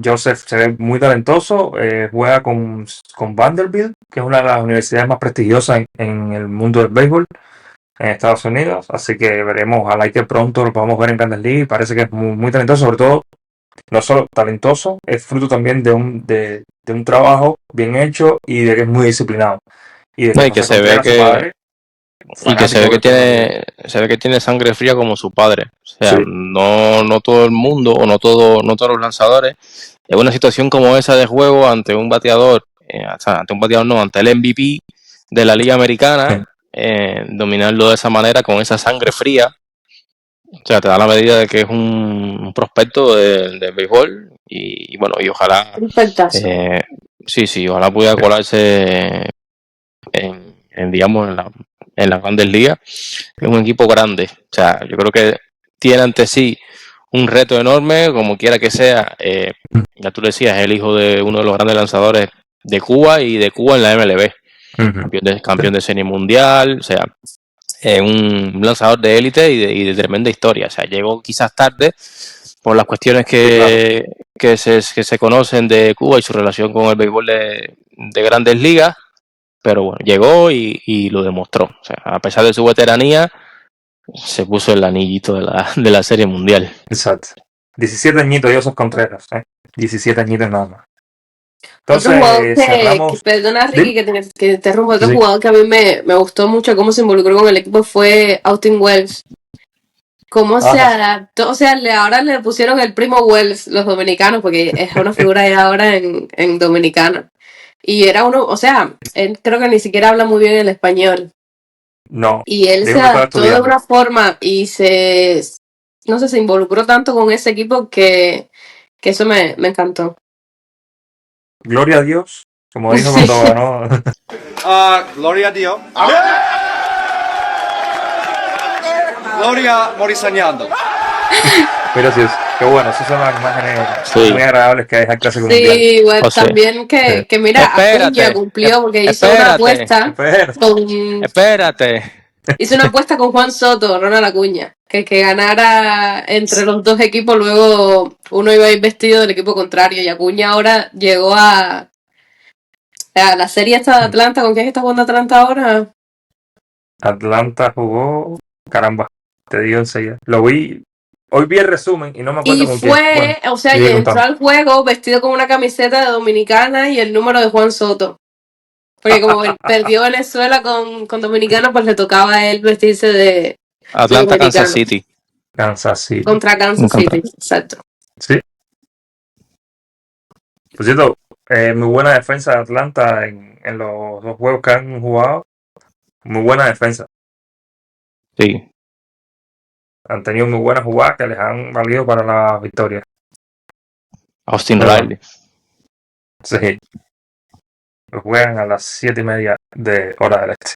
A: Joseph se ve muy talentoso, juega con Vanderbilt, que es una de las universidades más prestigiosas en el mundo del béisbol en Estados Unidos, así que veremos, ojalá que pronto lo podamos ver en Grandes Ligas. Parece que es muy talentoso, sobre todo, no solo talentoso, es fruto también de un trabajo bien hecho y de que es muy disciplinado. Y de que
C: se ve que tiene sangre fría como su padre. O sea, sí. no todo el mundo o no todos los lanzadores en una situación como esa de juego ante un bateador, ante el MVP de la Liga Americana, dominarlo de esa manera con esa sangre fría. O sea, te da la medida de que es un prospecto de béisbol y bueno, y ojalá ojalá pudiera colarse en en las grandes ligas. Es un equipo grande. O sea, yo creo que tiene ante sí un reto enorme, como quiera que sea. Ya tú decías, es el hijo de uno de los grandes lanzadores de Cuba y de Cuba en la MLB. Campeón de serie mundial, o sea, un lanzador de élite y de tremenda historia. O sea, llegó quizás tarde por las cuestiones que se conocen de Cuba y su relación con el béisbol de grandes ligas, pero bueno, llegó y lo demostró. O sea, a pesar de su veteranía, se puso el anillito de la serie mundial.
A: Exacto. 17 añitos, Joseph Contreras, 17 añitos nada más.
B: Otro jugador
A: Entonces, cerramos.
B: perdona Ricky que te interrumpo, otro
A: Sí.
B: jugador que a mí me gustó mucho cómo se involucró con el equipo fue Austin Wells. Cómo se adaptó, o sea, ahora le pusieron el primo Wells los dominicanos, porque es una figura ya ahora en Dominicana. Y era uno, o sea, él creo que ni siquiera habla muy bien el español.
A: No.
B: Y él se adaptó de una forma y no sé, se involucró tanto con ese equipo que eso me encantó.
A: Gloria a Dios, como dijo cuando ganó.
D: Gloria a Dios. Gloria Morisañando.
A: Mira, sí, qué bueno, esas son las imágenes muy agradables que hay en clase mundial.
B: Sí, bueno, también que mira, Acuña cumplió porque hizo una apuesta hizo una apuesta con Juan Soto, Ronald Acuña, que ganara entre los dos equipos, luego uno iba a ir vestido del equipo contrario y Acuña ahora llegó a la serie esta de Atlanta. ¿Con quién está jugando Atlanta ahora?
A: Atlanta jugó, caramba, te digo enseguida. Lo vi, hoy vi el resumen y no me acuerdo con quién.
B: Bueno, o sea, y entró al juego vestido con una camiseta de Dominicana y el número de Juan Soto. Porque como perdió Venezuela con Dominicana, pues le tocaba a él vestirse de
C: Atlanta, Kansas City.
B: Contra Kansas City, exacto.
A: Sí. Por cierto, muy buena defensa de Atlanta en los dos juegos que han jugado. Muy buena defensa.
C: Sí.
A: Han tenido muy buenas jugadas que les han valido para la victoria.
C: Austin Riley.
A: Sí. Juegan a las 7:30 de hora del este.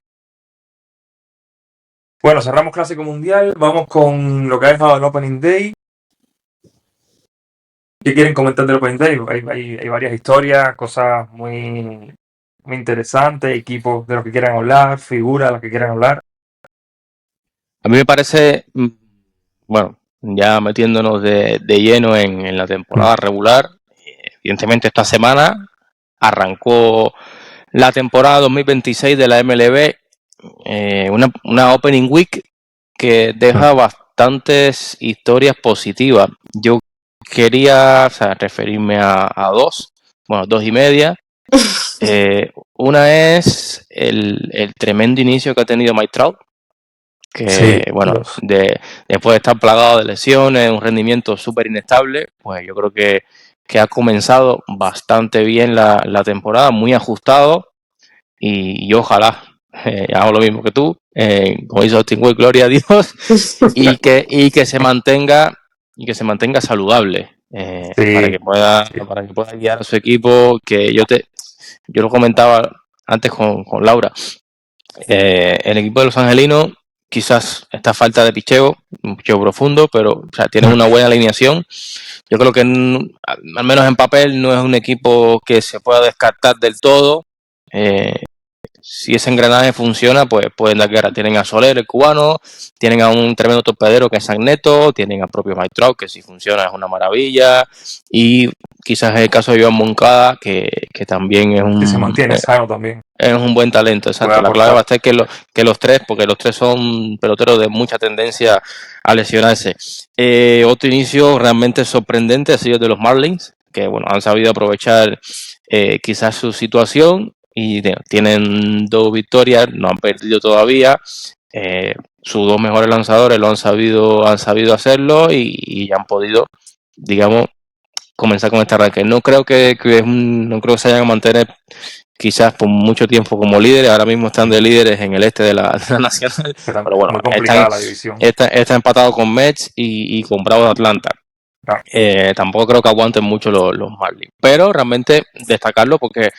A: Bueno, cerramos Clásico Mundial. Vamos con lo que ha dejado el Opening Day. ¿Qué quieren comentar del Opening Day? Hay varias historias, cosas muy interesantes, equipos de los que quieran hablar, figuras de los que quieran hablar.
C: A mí me parece, bueno, ya metiéndonos de lleno en la temporada regular, evidentemente esta semana arrancó la temporada 2026 de la MLB, una Opening Week que deja bastantes historias positivas. Yo quería referirme a dos y media. Una es el tremendo inicio que ha tenido Mike Trout, que después de estar plagado de lesiones, un rendimiento súper inestable, pues yo creo que ha comenzado bastante bien la temporada, muy ajustado, y ojalá hago lo mismo que tú, como hizo Austin Wells, gloria a Dios, y que se mantenga saludable, para que pueda guiar a su equipo, que yo lo comentaba antes con Laura. El equipo de los angelinos, quizás esta falta de picheo, un picheo profundo, pero tienen una buena alineación. Yo creo que al menos en papel no es un equipo que se pueda descartar del todo. Si ese engranaje funciona, pues pueden dar guerra. Tienen a Soler, el cubano, tienen a un tremendo torpedero que es San Neto, tienen al propio Mike Trout, que si funciona es una maravilla, y quizás es el caso de Joan Moncada, que también es
A: que se mantiene sano también.
C: Es un buen talento, exacto. La clave va a ser que los tres, porque los tres son peloteros de mucha tendencia a lesionarse. Otro inicio realmente sorprendente ha sido de los Marlins, que han sabido aprovechar quizás su situación, y tienen 2 victorias, no han perdido todavía. Sus 2 mejores lanzadores lo han sabido hacerlo, y ya han podido, digamos, comenzar con este arranque. No creo que se vayan a mantener quizás por mucho tiempo como líderes. Ahora mismo están de líderes en el este de la Nacional, pero bueno,
A: muy complicada la división.
C: Está empatado con Mets y con Bravos de Atlanta. Tampoco creo que aguanten mucho los Marlins, pero realmente destacarlo porque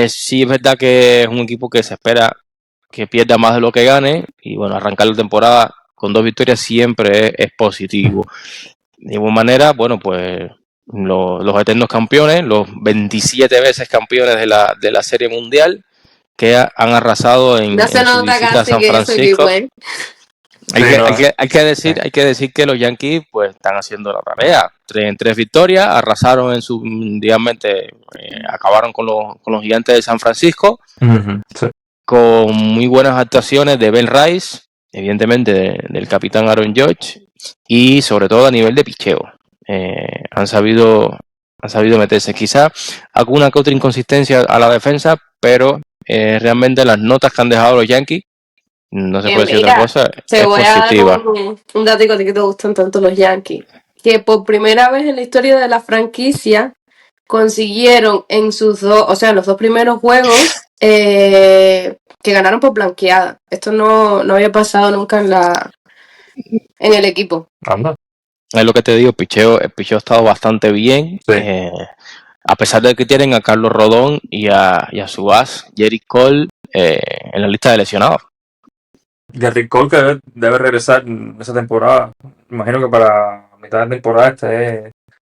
C: sí es verdad que es un equipo que se espera que pierda más de lo que gane, y bueno, arrancar la temporada con 2 victorias siempre es positivo. De igual manera, bueno, pues los eternos campeones, los 27 veces campeones de la Serie Mundial, que han arrasado en
B: No se
C: su
B: nota
C: visita a
B: casi
C: San
B: que es su equipo,
C: Francisco.
B: ¿eh?
C: Hay que decir que los Yankees pues están haciendo la tarea. En 3 victorias, arrasaron acabaron con los Gigantes de San Francisco,
A: Sí.
C: con muy buenas actuaciones de Ben Rice, evidentemente del capitán Aaron Judge, y sobre todo a nivel de picheo. Han sabido meterse. Quizá alguna que otra inconsistencia a la defensa, pero realmente las notas que han dejado los Yankees, no se puede decir otra cosa,
B: te
C: es
B: voy a
C: positiva.
B: dar un dato que te gustan tanto los Yankees. Que por primera vez en la historia de la franquicia consiguieron en sus los 2 primeros juegos que ganaron por blanqueada. Esto no había pasado nunca en el equipo.
A: Anda.
C: Es lo que te digo, el picheo ha estado bastante bien.
A: Sí.
C: A pesar de que tienen a Carlos Rodón y a su as, Jerry Cole, en la lista de lesionados.
A: Gary Cole que debe regresar esa temporada. Imagino que para mitad de temporada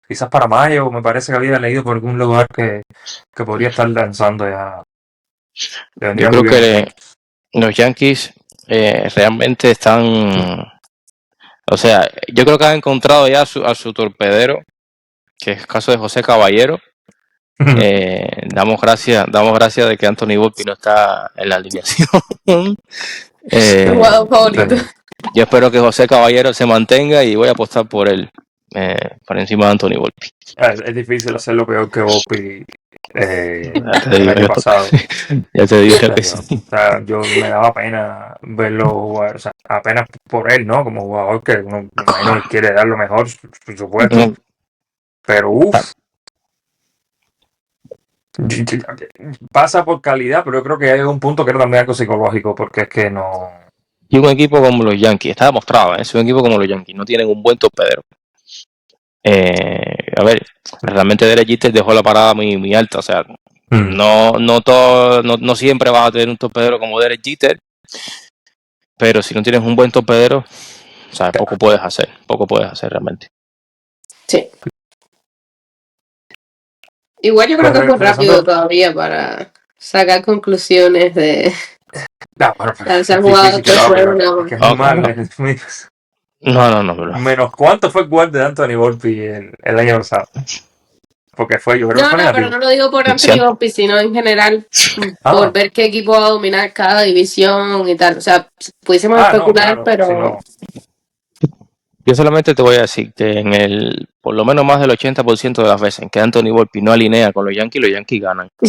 A: quizás para mayo. Me parece que había leído por algún lugar que podría estar lanzando ya.
C: Yo creo que los Yankees realmente están... O sea, yo creo que han encontrado ya a su torpedero, que es el caso de José Caballero. Damos gracias de que Anthony Volpi no está en la alineación.
B: Jugador favorito.
C: Yo espero que José Caballero se mantenga y voy a apostar por él, por encima de Anthony Volpi.
A: Es difícil hacerlo peor que Volpi
C: el
A: año pasado.
C: Ya te digo que sí.
A: O sea, yo me daba pena verlo jugar, o sea, apenas por él, ¿no? Como jugador que uno me imagino que quiere dar lo mejor, por supuesto. Pero pasa por calidad, pero yo creo que hay un punto que era también algo psicológico, porque es que no...
C: Y un equipo como los Yankees, está demostrado, es un equipo como los Yankees, no tienen un buen torpedero. A ver, realmente Derek Jeter dejó la parada muy alta, o sea, no siempre vas a tener un torpedero como Derek Jeter, pero si no tienes un buen torpedero, o sea, poco puedes hacer realmente.
B: Sí. Igual yo creo que es muy rápido todavía para sacar conclusiones de... se han jugado
C: No.
A: Menos cuánto fue el guard de Anthony Volpi el año pasado. Porque fue, yo creo que fue negativo.
B: Pero no lo digo por Anthony Volpi, sino en general por ver qué equipo va a dominar cada división y tal. O sea, pudiésemos especular, pero...
A: Si no.
C: Yo solamente te voy a decir que por lo menos más del 80% de las veces en que Anthony Volpi no alinea con los Yankees ganan. O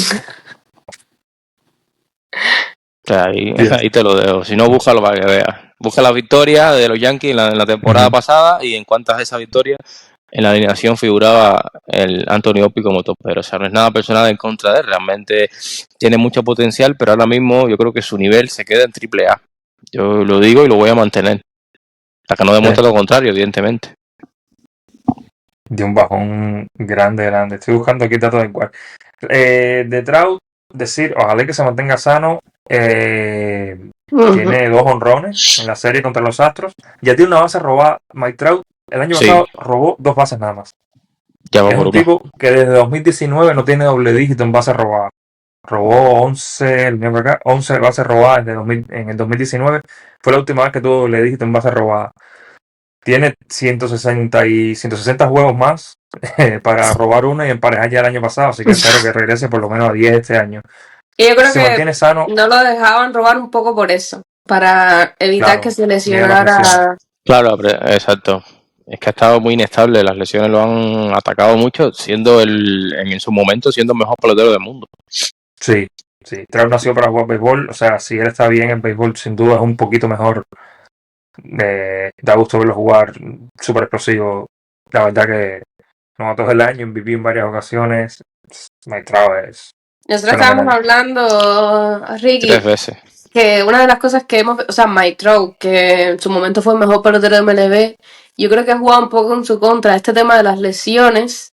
C: sea, ahí te lo dejo. Si no, búscalo para que veas. Busca la victoria de los Yankees en la temporada pasada y en cuantas de esas victorias en la alineación figuraba el Anthony Volpi como topero. O sea, no es nada personal en contra de él. Realmente tiene mucho potencial, pero ahora mismo yo creo que su nivel se queda en AAA. Yo lo digo y lo voy a mantener. Hasta que no demuestre lo contrario, evidentemente.
A: De un bajón grande. Estoy buscando aquí datos del cual. De Trout, decir, ojalá que se mantenga sano. Tiene 2 honrones en la serie contra los Astros. Ya tiene una base robada. Mike Trout el año pasado robó 2 bases nada más.
C: Ya
A: es un tipo que desde 2019 no tiene doble dígito en bases robadas. Robó 11 bases robadas en el 2019. Fue la última vez que tuvo doble dígito en bases robadas. Tiene 160 juegos más para robar una y emparejar ya el año pasado. Así que espero que regrese por lo menos a 10 este año.
B: Y yo creo
A: se
B: que
A: mantiene sano.
B: No lo dejaban robar un poco por eso. Para evitar que se lesionara.
C: Claro, exacto. Es que ha estado muy inestable. Las lesiones lo han atacado mucho, siendo en su momento siendo el mejor pelotero del mundo.
A: Sí. Trout nació para jugar béisbol. O sea, si él está bien en béisbol, sin duda es un poquito mejor. Da gusto verlo jugar, súper explosivo. La verdad que nosotros el año MVP en varias ocasiones. Mike Trout es...
B: Nosotros estábamos hablando, Ricky,
C: 3 veces.
B: Que una de las cosas que Mike Trout, que en su momento fue el mejor pelotero de MLB, yo creo que ha jugado un poco en su contra este tema de las lesiones,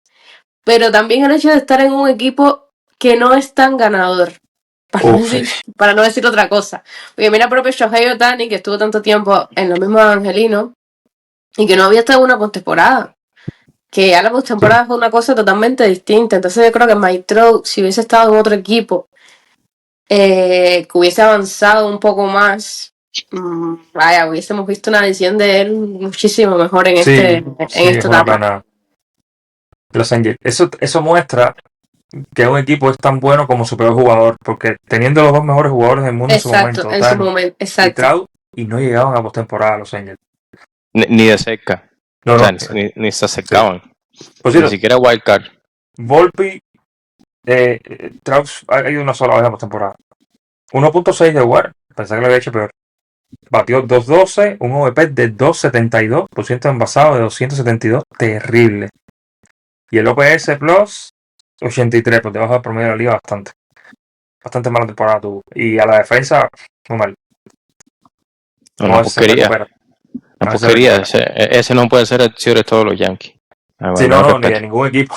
B: pero también el hecho de estar en un equipo que no es tan ganador. para no decir otra cosa. Porque mira, propio Shohei Ohtani, que estuvo tanto tiempo en los mismos angelinos y que no había estado en una postemporada. Que ya la postemporada fue una cosa totalmente distinta. Entonces yo creo que Mike Trout, si hubiese estado en otro equipo, que hubiese avanzado un poco más, vaya, hubiésemos visto una edición de él muchísimo mejor en esta
A: es una
B: etapa.
A: pena. Los Angels. Eso muestra que un equipo es tan bueno como su peor jugador, porque teniendo los dos mejores jugadores del mundo
B: Exacto,
A: en su momento,
B: en su momento,
A: y
B: exacto.
A: Trout, y no llegaban a postemporada los Angels.
C: Ni de cerca.
A: No,
C: O sea,
A: no.
C: ni se acercaban.
A: Pues
C: Ni siquiera Wildcard.
A: Volpi, Trout ha ido una sola vez a postemporada. 1.6 de WAR, pensé que lo había hecho peor. Batió 2.12, un OVP de 2.72, % envasado de 272, terrible. Y el OPS Plus, 83, por debajo del promedio de la liga, bastante mala temporada tuvo. Y a la defensa, muy mal.
C: Una porquería. Una porquería. Ese no puede ser el cierre de todos los Yankees.
A: Sí, no, ni de ningún equipo.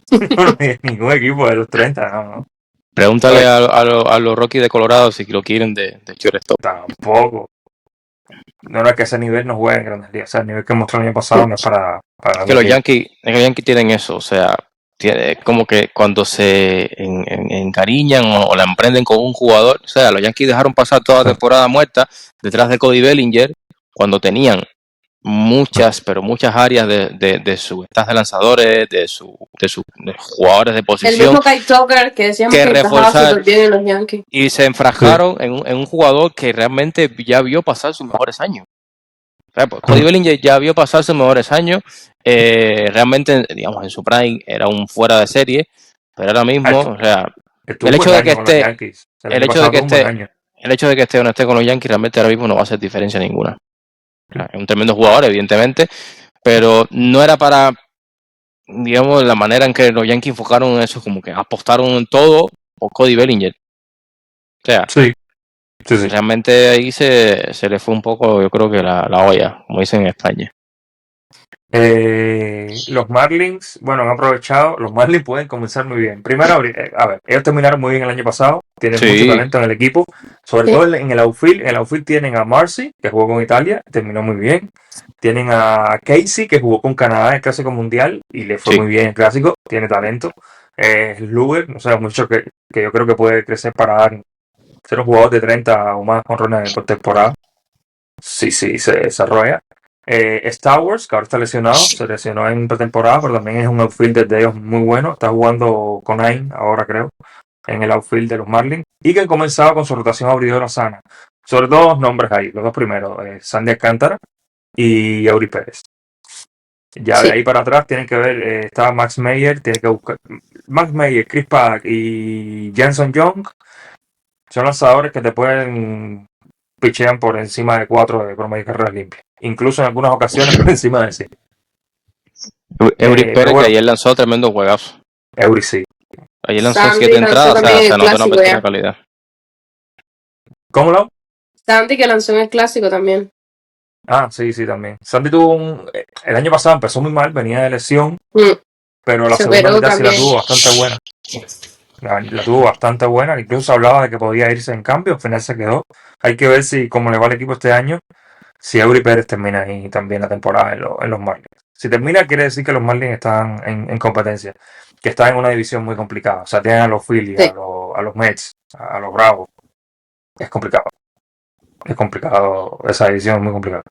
A: Ni de ningún equipo de los 30, no.
C: Pregúntale a los Rockies de Colorado si lo quieren de shortstop.
A: Tampoco. No es que ese nivel no juegue en Grandes Ligas. O sea, el nivel que mostró el año pasado no es para
C: es que los Yankees tienen eso. O sea, como que cuando se encariñan o la emprenden con un jugador. O sea, los Yankees dejaron pasar toda la temporada muerta detrás de Cody Bellinger cuando tenían muchas áreas de su staff de lanzadores, de sus jugadores de posición.
B: El mismo Kyle Tucker que decíamos que encajaba súper bien en los Yankees.
C: Y se enfrascaron en un jugador que realmente ya vio pasar sus mejores años. O sea, pues, Cody Bellinger ya vio pasar sus mejores años. Realmente, digamos, en su prime era un fuera de serie, pero ahora mismo, o sea, el hecho de que esté o no esté con los Yankees realmente ahora mismo no va a hacer diferencia ninguna. Es un tremendo jugador, evidentemente, pero no era para, digamos, la manera en que los Yankees enfocaron en eso, como que apostaron en todo por Cody Bellinger. O sea,
A: sí.
C: Realmente ahí se le fue un poco, yo creo que la olla, como dicen en España.
A: Los Marlins, bueno, han aprovechado. Los Marlins pueden comenzar muy bien. Primero, a ver, ellos terminaron muy bien el año pasado. Tienen mucho talento en el equipo. Sobre todo en el outfield. En el outfield tienen a Marcy, que jugó con Italia, terminó muy bien. Tienen a Casey, que jugó con Canadá en el Clásico Mundial y le fue muy bien el Clásico. Tiene talento. Luger, o sea, mucho que yo creo que puede crecer para ser un jugador de 30 o más jonrones por temporada. Sí, se desarrolla. Star Wars, que ahora está lesionado, se lesionó en pretemporada, pero también es un outfielder de ellos muy bueno. Está jugando con Ain ahora, creo, en el outfield de los Marlins. Y que han comenzado con su rotación abridora sana. Sobre todo dos nombres ahí, los dos primeros, Sandy Alcántara y Eury Pérez. Ya de ahí para atrás tienen que ver, está Max Meyer, tiene que buscar. Max Meyer, Chris Paddock y Jenson Young son lanzadores que te pueden pichean por encima de 4 de promedio de carreras limpias. Incluso en algunas ocasiones por encima de 5.
C: Eury Pérez, que ayer lanzó tremendo juegazo.
A: Eury sí.
C: Ayer lanzó 7 entradas, o sea, se notó una buena calidad.
A: ¿Cómo lo?
B: Sandy, que lanzó en el Clásico también.
A: Sí, también. Sandy tuvo el año pasado empezó muy mal, venía de lesión, pero la segunda mitad sí la tuvo bastante buena. La tuvo bastante buena, incluso se hablaba de que podía irse en cambio, al final se quedó. Hay que ver si, como le va al equipo este año, si Eury Pérez termina ahí también la temporada en los Marlins. Si termina, quiere decir que los Marlins están en competencia, que están en una división muy complicada. O sea, tienen a los Phillies, sí, a los Mets, a los Bravos. Es complicado. Esa división es muy complicada.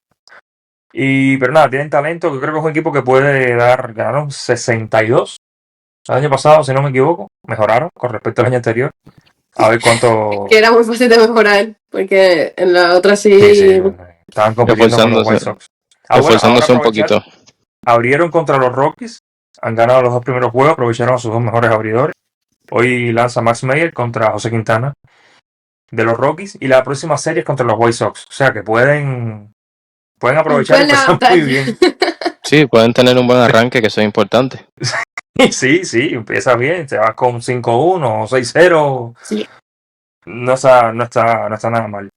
A: Pero nada, tienen talento. Yo creo que es un equipo que puede ganaron 62 el año pasado, si no me equivoco. Mejoraron con respecto al año anterior. A ver cuánto.
B: Que era muy fácil de mejorar, porque en la otra sí.
A: Estaban compitiendo con los White Sox.
C: Esforzándose un poquito.
A: Abrieron contra los Rockies. Han ganado los dos primeros juegos. Aprovecharon a sus dos mejores abridores. Hoy lanza Max Meyer contra José Quintana de los Rockies. Y la próxima serie es contra los White Sox. O sea que pueden aprovechar y empezar muy bien.
C: Sí, pueden tener un buen arranque, que eso es importante.
A: Sí, empieza bien. Se va con 5-1 o 6-0.
B: Sí.
A: No está nada mal.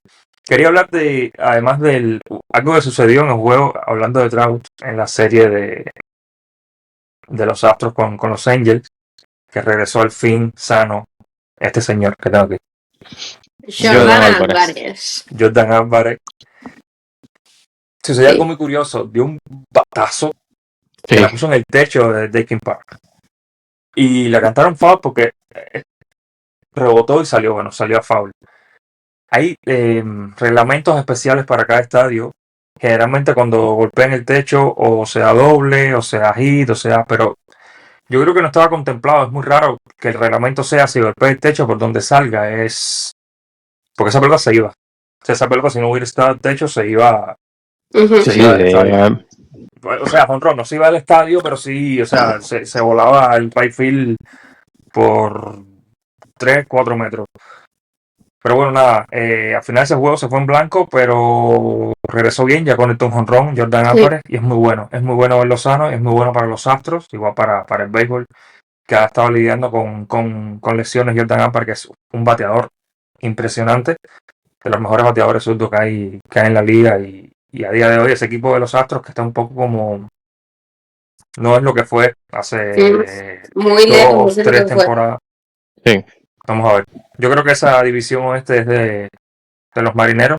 A: Quería hablar además de algo que sucedió en el juego, hablando de Trout, en la serie de los Astros con los Angels, que regresó al fin sano este señor que tengo aquí.
C: Jordan
B: Jordan
C: Álvarez.
B: Álvarez.
A: Jordan Álvarez. Sucedió
B: Sí.
A: algo muy curioso. Dio un batazo que
C: Sí,
A: la puso en el techo de Dakin Park. Y le cantaron foul porque rebotó y salió, bueno, salió a foul. Hay reglamentos especiales para cada estadio. Generalmente cuando golpean el techo o sea doble, o sea hit, o sea, pero yo creo que no estaba contemplado. Es muy raro que el reglamento sea si golpea el techo por donde salga. Es porque esa pelota se iba. O sea, esa pelota si no hubiera estado el techo se iba,
B: Ujú.
C: sí,
A: se
C: sí.
A: iba del estadio. O sea, jonrón, no se iba del estadio, pero sí, o sea, se volaba el right field por 3, 4 metros. Pero bueno, nada, al final ese juego se fue en blanco, pero regresó bien, ya conectó un jonrón Jordan
B: Sí.
A: Álvarez y es muy bueno verlo sano, es muy bueno para los Astros, igual para el béisbol, que ha estado lidiando con lesiones. Jordan Álvarez, que es un bateador impresionante, de los mejores bateadores zurdos que hay en la liga y a día de hoy ese equipo de los Astros que está un poco como, no es lo que fue hace
B: Muy lejos, no
A: 2,
B: sé lo
A: 3
B: que fue.
A: temporadas.
C: Sí.
A: Vamos a ver. Yo creo que esa división oeste es de los Marineros.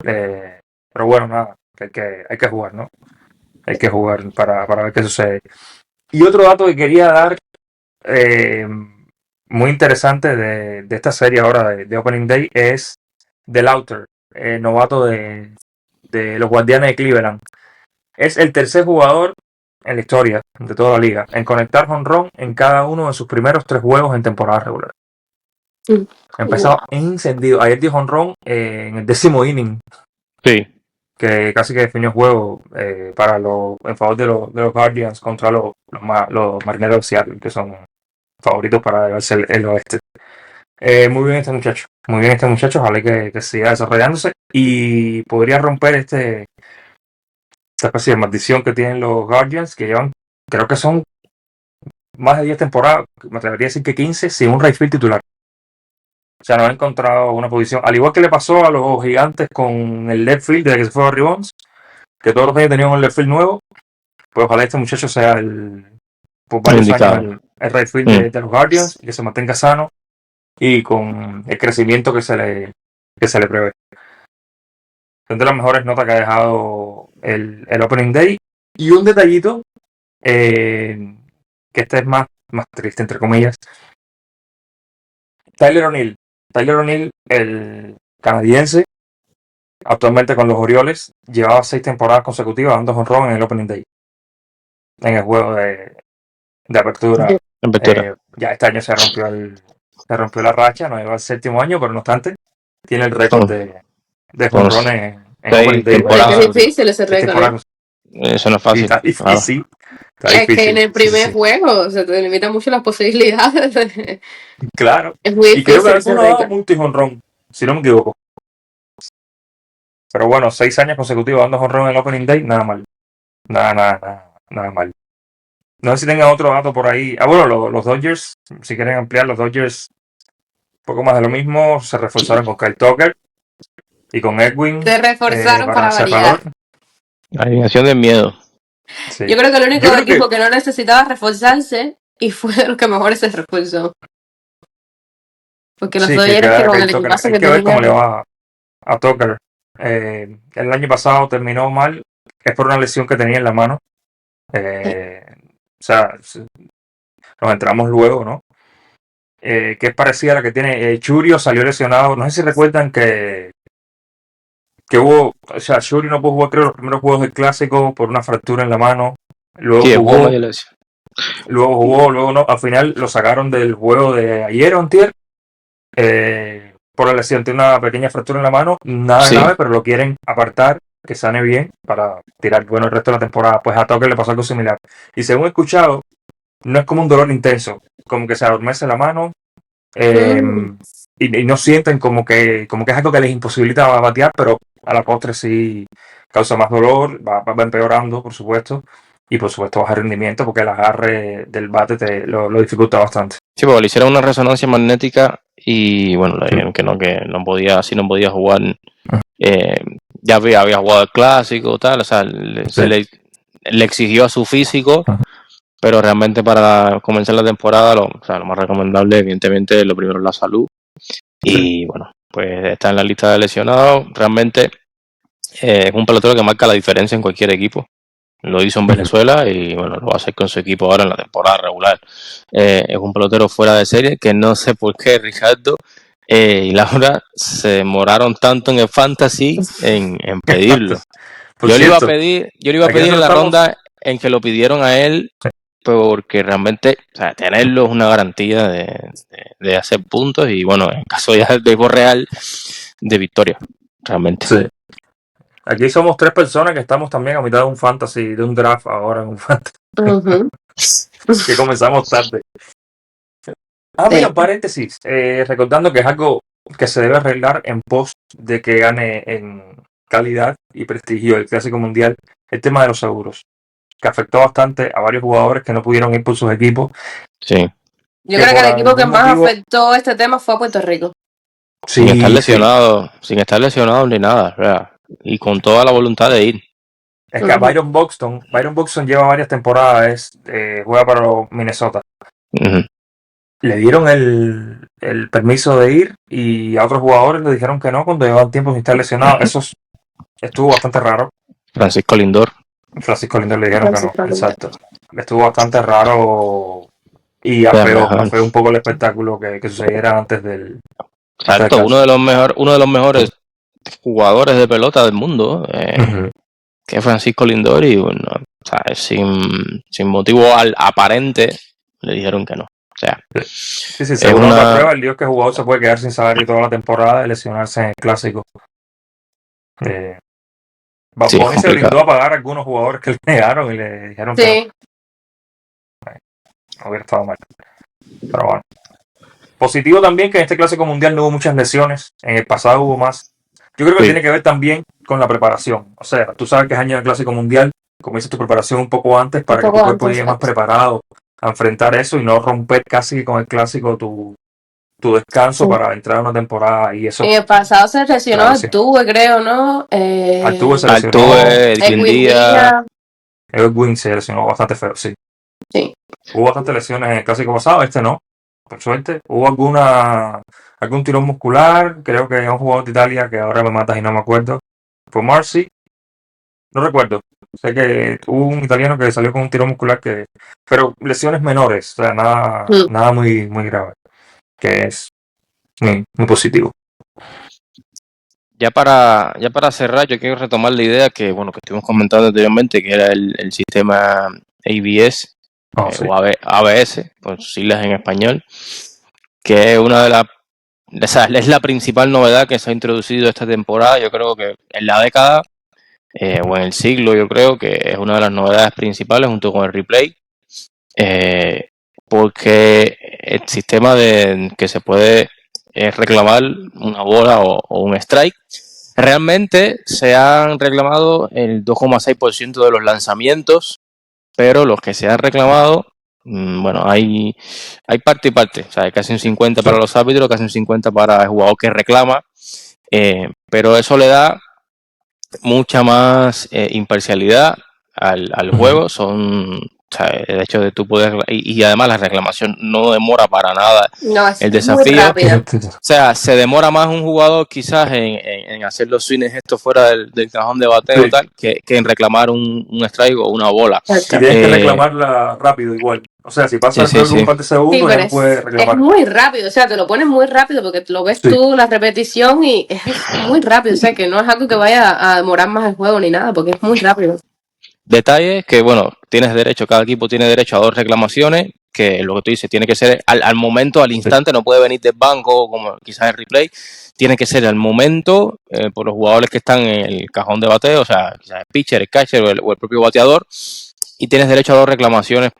A: Pero bueno, nada, que hay que jugar, ¿no? Hay que jugar para ver qué sucede. Y otro dato que quería dar, muy interesante de esta serie ahora de Opening Day, es The Lauter, novato de los Guardianes de Cleveland. Es el tercer jugador en la historia de toda la liga en conectar jonrón en cada uno de sus primeros 3 juegos en temporada regular. Ha empezado encendido. Ayer dio jonrón en el 10º inning,
C: Sí.
A: que casi que definió el juego en favor de los Guardians contra los Marineros de Seattle, que son favoritos para llevarse el oeste. Muy bien este muchacho, ojalá que siga desarrollándose y podría romper esta especie de maldición que tienen los Guardians, que llevan, creo que son más de 10 temporadas, me atrevería a decir que 15, sin un right field titular. O sea, no ha encontrado una posición, al igual que le pasó a los Gigantes con el left field desde que se fue a Barry Bonds, que todos los años tenían un left field nuevo. Pues ojalá este muchacho sea por varios
C: Indicado.
A: años el right field de los Guardians, y que se mantenga sano y con el crecimiento que se le prevé. Son de las mejores notas que ha dejado el Opening Day. Y un detallito, que este es más triste, entre comillas. Tyler O'Neill, el canadiense, actualmente con los Orioles, llevaba 6 temporadas consecutivas dando jonrón en el Opening Day, en el juego de apertura. Ya este año se rompió la racha, no lleva el 7º año, pero no obstante, tiene el récord de jonrones en Opening Day.
B: Es difícil ese récord.
C: Eso no es fácil.
A: Está difícil.
B: Es que en el primer juego se te limitan mucho las posibilidades.
A: Claro.
B: Es muy
A: Y creo que
B: difícil.
A: alguno ha dado multi-jonrón, si no me equivoco. Pero bueno, 6 años consecutivos dando jonrón en el Opening Day, nada mal. Nada mal. No sé si tengan otro dato por ahí. Bueno, los Dodgers, si quieren ampliar, los Dodgers, un poco más de lo mismo, se reforzaron con Kyle Tucker y con Edwin.
B: Se reforzaron para variar.
C: Alineación de miedo.
A: Sí.
B: Yo creo que el único equipo que no necesitaba reforzarse y fue de los que mejor se reforzó. Porque los Dodgers con el equipazo que
A: hay que ver cómo le va a Tucker. El año pasado terminó mal, es por una lesión que tenía en la mano. O sea, nos entramos luego, ¿no? Que es parecida a la que tiene Churio, salió lesionado. No sé si recuerdan que hubo, o sea, Churio no pudo jugar, creo, los primeros juegos del Clásico por una fractura en la mano. Luego jugó, no. Al final lo sacaron del juego de ayer o antier, por la lesión. Tiene una pequeña fractura en la mano, nada grave, pero lo quieren apartar, que sane bien para tirar bueno el resto de la temporada. Pues a Tucker le pasó algo similar. Y según he escuchado, no es como un dolor intenso, como que se adormece la mano, y no sienten como que es algo que les imposibilita batear, pero a la postre sí causa más dolor, va empeorando, por supuesto, y por supuesto baja rendimiento porque el agarre del bate te lo dificulta bastante.
C: Sí, porque le hicieron una resonancia magnética y bueno, le dijeron que no podía jugar. Ya había jugado el Clásico, tal, o sea, se le exigió a su físico, pero realmente para comenzar la temporada lo más recomendable, evidentemente, lo primero es la salud. Y bueno, pues está en la lista de lesionados. Realmente es un pelotero que marca la diferencia en cualquier equipo. Lo hizo en Venezuela y bueno, lo va a hacer con su equipo ahora en la temporada regular. Es un pelotero fuera de serie que no sé por qué Ricardo y Laura se demoraron tanto en el fantasy en pedirlo.
A: Por
C: Yo le iba a
A: cierto,
C: pedir en la ronda en que lo pidieron a él, porque realmente, o sea, tenerlo es una garantía de hacer puntos y bueno, en caso ya del béisbol real, de victoria, realmente.
A: Sí. Aquí somos 3 personas que estamos también a mitad de un fantasy, de un draft ahora en un fantasy. Que comenzamos tarde. Mira, paréntesis, recordando que es algo que se debe arreglar en pos de que gane en calidad y prestigio el Clásico Mundial, el tema de los seguros, que afectó bastante a varios jugadores que no pudieron ir por sus equipos.
C: Sí.
B: Yo creo que el equipo que más afectó este tema fue a Puerto Rico.
C: Sin estar lesionado ni nada, ¿verdad? Y con toda la voluntad de ir.
A: Es que a Byron Buxton lleva varias temporadas, juega para los Minnesota. Le dieron el permiso de ir y a otros jugadores le dijeron que no cuando llevaban tiempo sin estar lesionados. Eso estuvo bastante raro.
C: Francisco Lindor
A: le dijeron que no, exacto. Estuvo bastante raro y afeó un poco el espectáculo que sucediera antes del...
C: Exacto, uno de los mejores jugadores de pelota del mundo, que es Francisco Lindor, y bueno, o sea, sin motivo aparente le dijeron que no. O sea,
A: sí, según otra prueba, el lío es que el jugador se puede quedar sin salario toda la temporada y lesionarse en el clásico. Bad Bunny se brindó a pagar a algunos jugadores que le negaron y le dijeron que no hubiera estado mal. Pero bueno. Positivo también que en este Clásico Mundial no hubo muchas lesiones. En el pasado hubo más. Yo creo que tiene que ver también con la preparación. O sea, tú sabes que es año del Clásico Mundial. Comienza tu preparación un poco antes para que tu cuerpo llegue más preparado a enfrentar eso y no romper casi con el Clásico tu descanso para entrar a una temporada y eso.
B: En el pasado se lesionó Altuve, creo, ¿no?
A: Altuve se lesionó.
C: Edwin Díaz.
A: Edwin se lesionó bastante feo, sí. Hubo bastantes lesiones en el Clásico pasado, este no. Por suerte. Hubo algún tirón muscular. Creo que un jugador de Italia que ahora me matas y no me acuerdo. Fue Marcy. No recuerdo. Sé que hubo un italiano que salió con un tirón muscular pero lesiones menores. O sea, nada muy, muy grave. Que es muy, muy positivo.
C: Ya para cerrar, yo quiero retomar la idea que estuvimos comentando anteriormente, que era el sistema ABS o ABS, por sus siglas en español, que es es la principal novedad que se ha introducido esta temporada. Yo creo que en la década o en el siglo, yo creo que es una de las novedades principales junto con el replay, porque el sistema de que se puede reclamar una bola o un strike, realmente se han reclamado el 2,6% de los lanzamientos, pero los que se han reclamado, hay parte y parte. O sea, hay casi un 50 para los árbitros, casi un 50 para el jugador que reclama, pero eso le da mucha más imparcialidad al juego. O sea, el hecho de tú poder, y además la reclamación no demora para nada el desafío. Muy rápido. O sea, se demora más un jugador quizás en hacer los swings estos fuera del cajón de bateo tal, que en reclamar un strike o una bola.
A: Y tienes que reclamarla rápido igual. O sea, si pasa un par de segundos, ya no puedes reclamar.
B: Es muy rápido, o sea, te lo pones muy rápido porque lo ves tú, la repetición, y es muy rápido. O sea, que no es algo que vaya a demorar más el juego ni nada, porque es muy rápido.
C: Detalle que, tienes derecho, cada equipo tiene derecho a 2 reclamaciones, que lo que tú dices tiene que ser al momento, al instante, no puede venir del banco como quizás el replay, tiene que ser al momento por los jugadores que están en el cajón de bateo, o sea, quizás el pitcher, el catcher o el propio bateador, y tienes derecho a 2 reclamaciones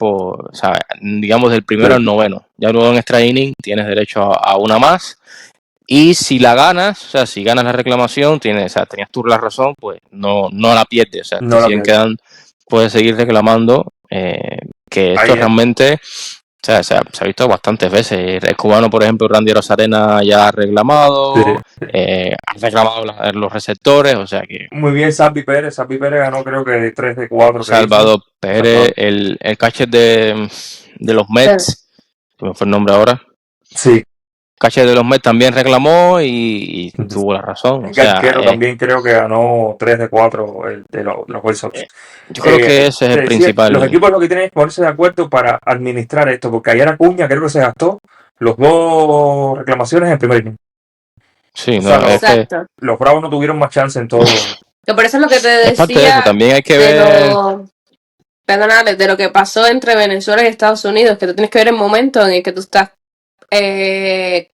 C: digamos del primero al noveno. Ya luego en extra inning tienes derecho a una más. Y si la ganas, o sea, si ganas la reclamación, tenías tú la razón, pues no la pierdes. O sea, te siguen quedando, puedes seguir reclamando, que esto realmente, o sea, se ha visto bastantes veces. El cubano, por ejemplo, Randy Rosarena ya ha reclamado, ha reclamado los receptores, o sea que...
A: Muy bien, Salvi Pérez ganó creo que 3 de 4.
C: Salvador Pérez, el catcher de los Mets, ¿cómo fue el nombre ahora?
A: Sí.
C: catcher de los Mets también reclamó y tuvo la razón. O sea,
A: Garquero también creo que ganó 3 de 4 de los White Sox.
C: yo creo que ese es el
A: Te decía,
C: principal.
A: los equipos lo que tienen es ponerse de acuerdo para administrar esto, porque ayer Acuña creo que se gastó los 2 reclamaciones en primer inning.
C: Sí,
A: O sea,
C: no, es que
B: Exacto.
A: Los Bravos no tuvieron más chance en todo.
B: Que por eso es lo que te
C: es parte de eso.
B: decía
C: También hay que
B: de
C: ver.
B: perdón, Alex, de lo que pasó entre Venezuela y Estados Unidos, que tú tienes que ver el momento en el que tú estás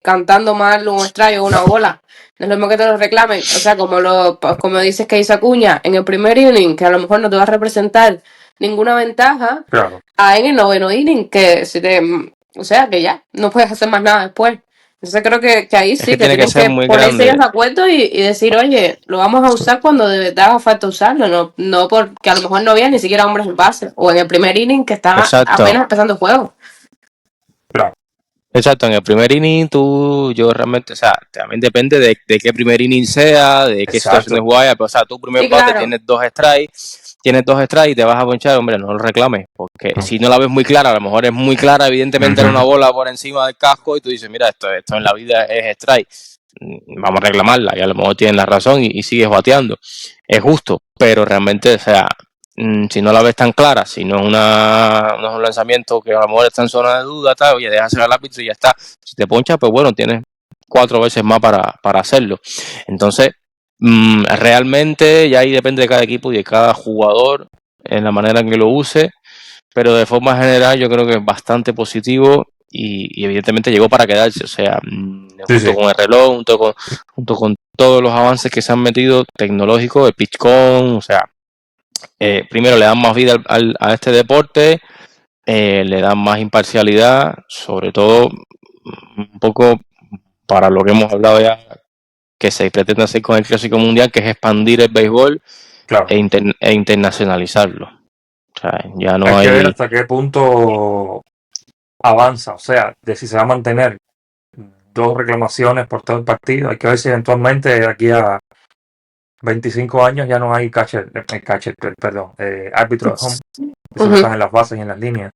B: cantando mal un strike o una bola. No es lo mismo que te lo reclamen. O sea, como dices que hizo Acuña en el primer inning, que a lo mejor no te va a representar ninguna ventaja,
A: Claro.
B: en el noveno inning, o sea, que ya no puedes hacer más nada después. Entonces creo que ahí
C: Es
B: sí,
C: que
B: que
C: tiene que
B: tienen
C: ser
B: que
C: muy
B: ponerse
C: grande.
B: ellos de acuerdo y decir, oye, lo vamos a usar cuando de verdad haga falta usarlo, no porque a lo mejor no había ni siquiera hombres en base, o en el primer inning que estaba
C: Exacto.
B: apenas empezando el juego.
A: Claro.
C: Exacto, en el primer inning yo realmente, o sea, también depende de qué primer inning sea, de qué situación de
A: Exacto.
C: jugada, pero, o sea, tu primer
B: Sí,
C: bate
B: claro.
C: tienes 2 strikes y te vas a ponchar, hombre, no lo reclames, porque si no la ves muy clara, a lo mejor es muy clara, evidentemente era una bola por encima del casco y tú dices, mira, esto en la vida es strike, vamos a reclamarla, y a lo mejor tienes la razón y sigues bateando, es justo, pero realmente, o sea, si no la ves tan clara, si no es no es un lanzamiento que a lo mejor está en zona de duda, tal, oye, déjaselo al árbitro y ya está. Si te poncha, pues bueno, tienes 4 veces más para hacerlo. Entonces, realmente ya ahí depende de cada equipo y de cada jugador en la manera en que lo use, pero de forma general yo creo que es bastante positivo y evidentemente llegó para quedarse, o sea, junto con el reloj, junto con todos los avances que se han metido tecnológicos, el PitchCom, o sea, primero le dan más vida a este deporte, le dan más imparcialidad, sobre todo un poco para lo que hemos hablado ya, que se pretende hacer con el Clásico Mundial, que es expandir el béisbol
A: Claro.
C: e internacionalizarlo. O sea, ya no
A: Hay que ver
C: hay...
A: hasta qué punto avanza, o sea, de si se va a mantener 2 reclamaciones por todo el partido. Hay que ver si eventualmente de aquí a 25 años ya no hay árbitro de home, que solo están en las bases y en las líneas.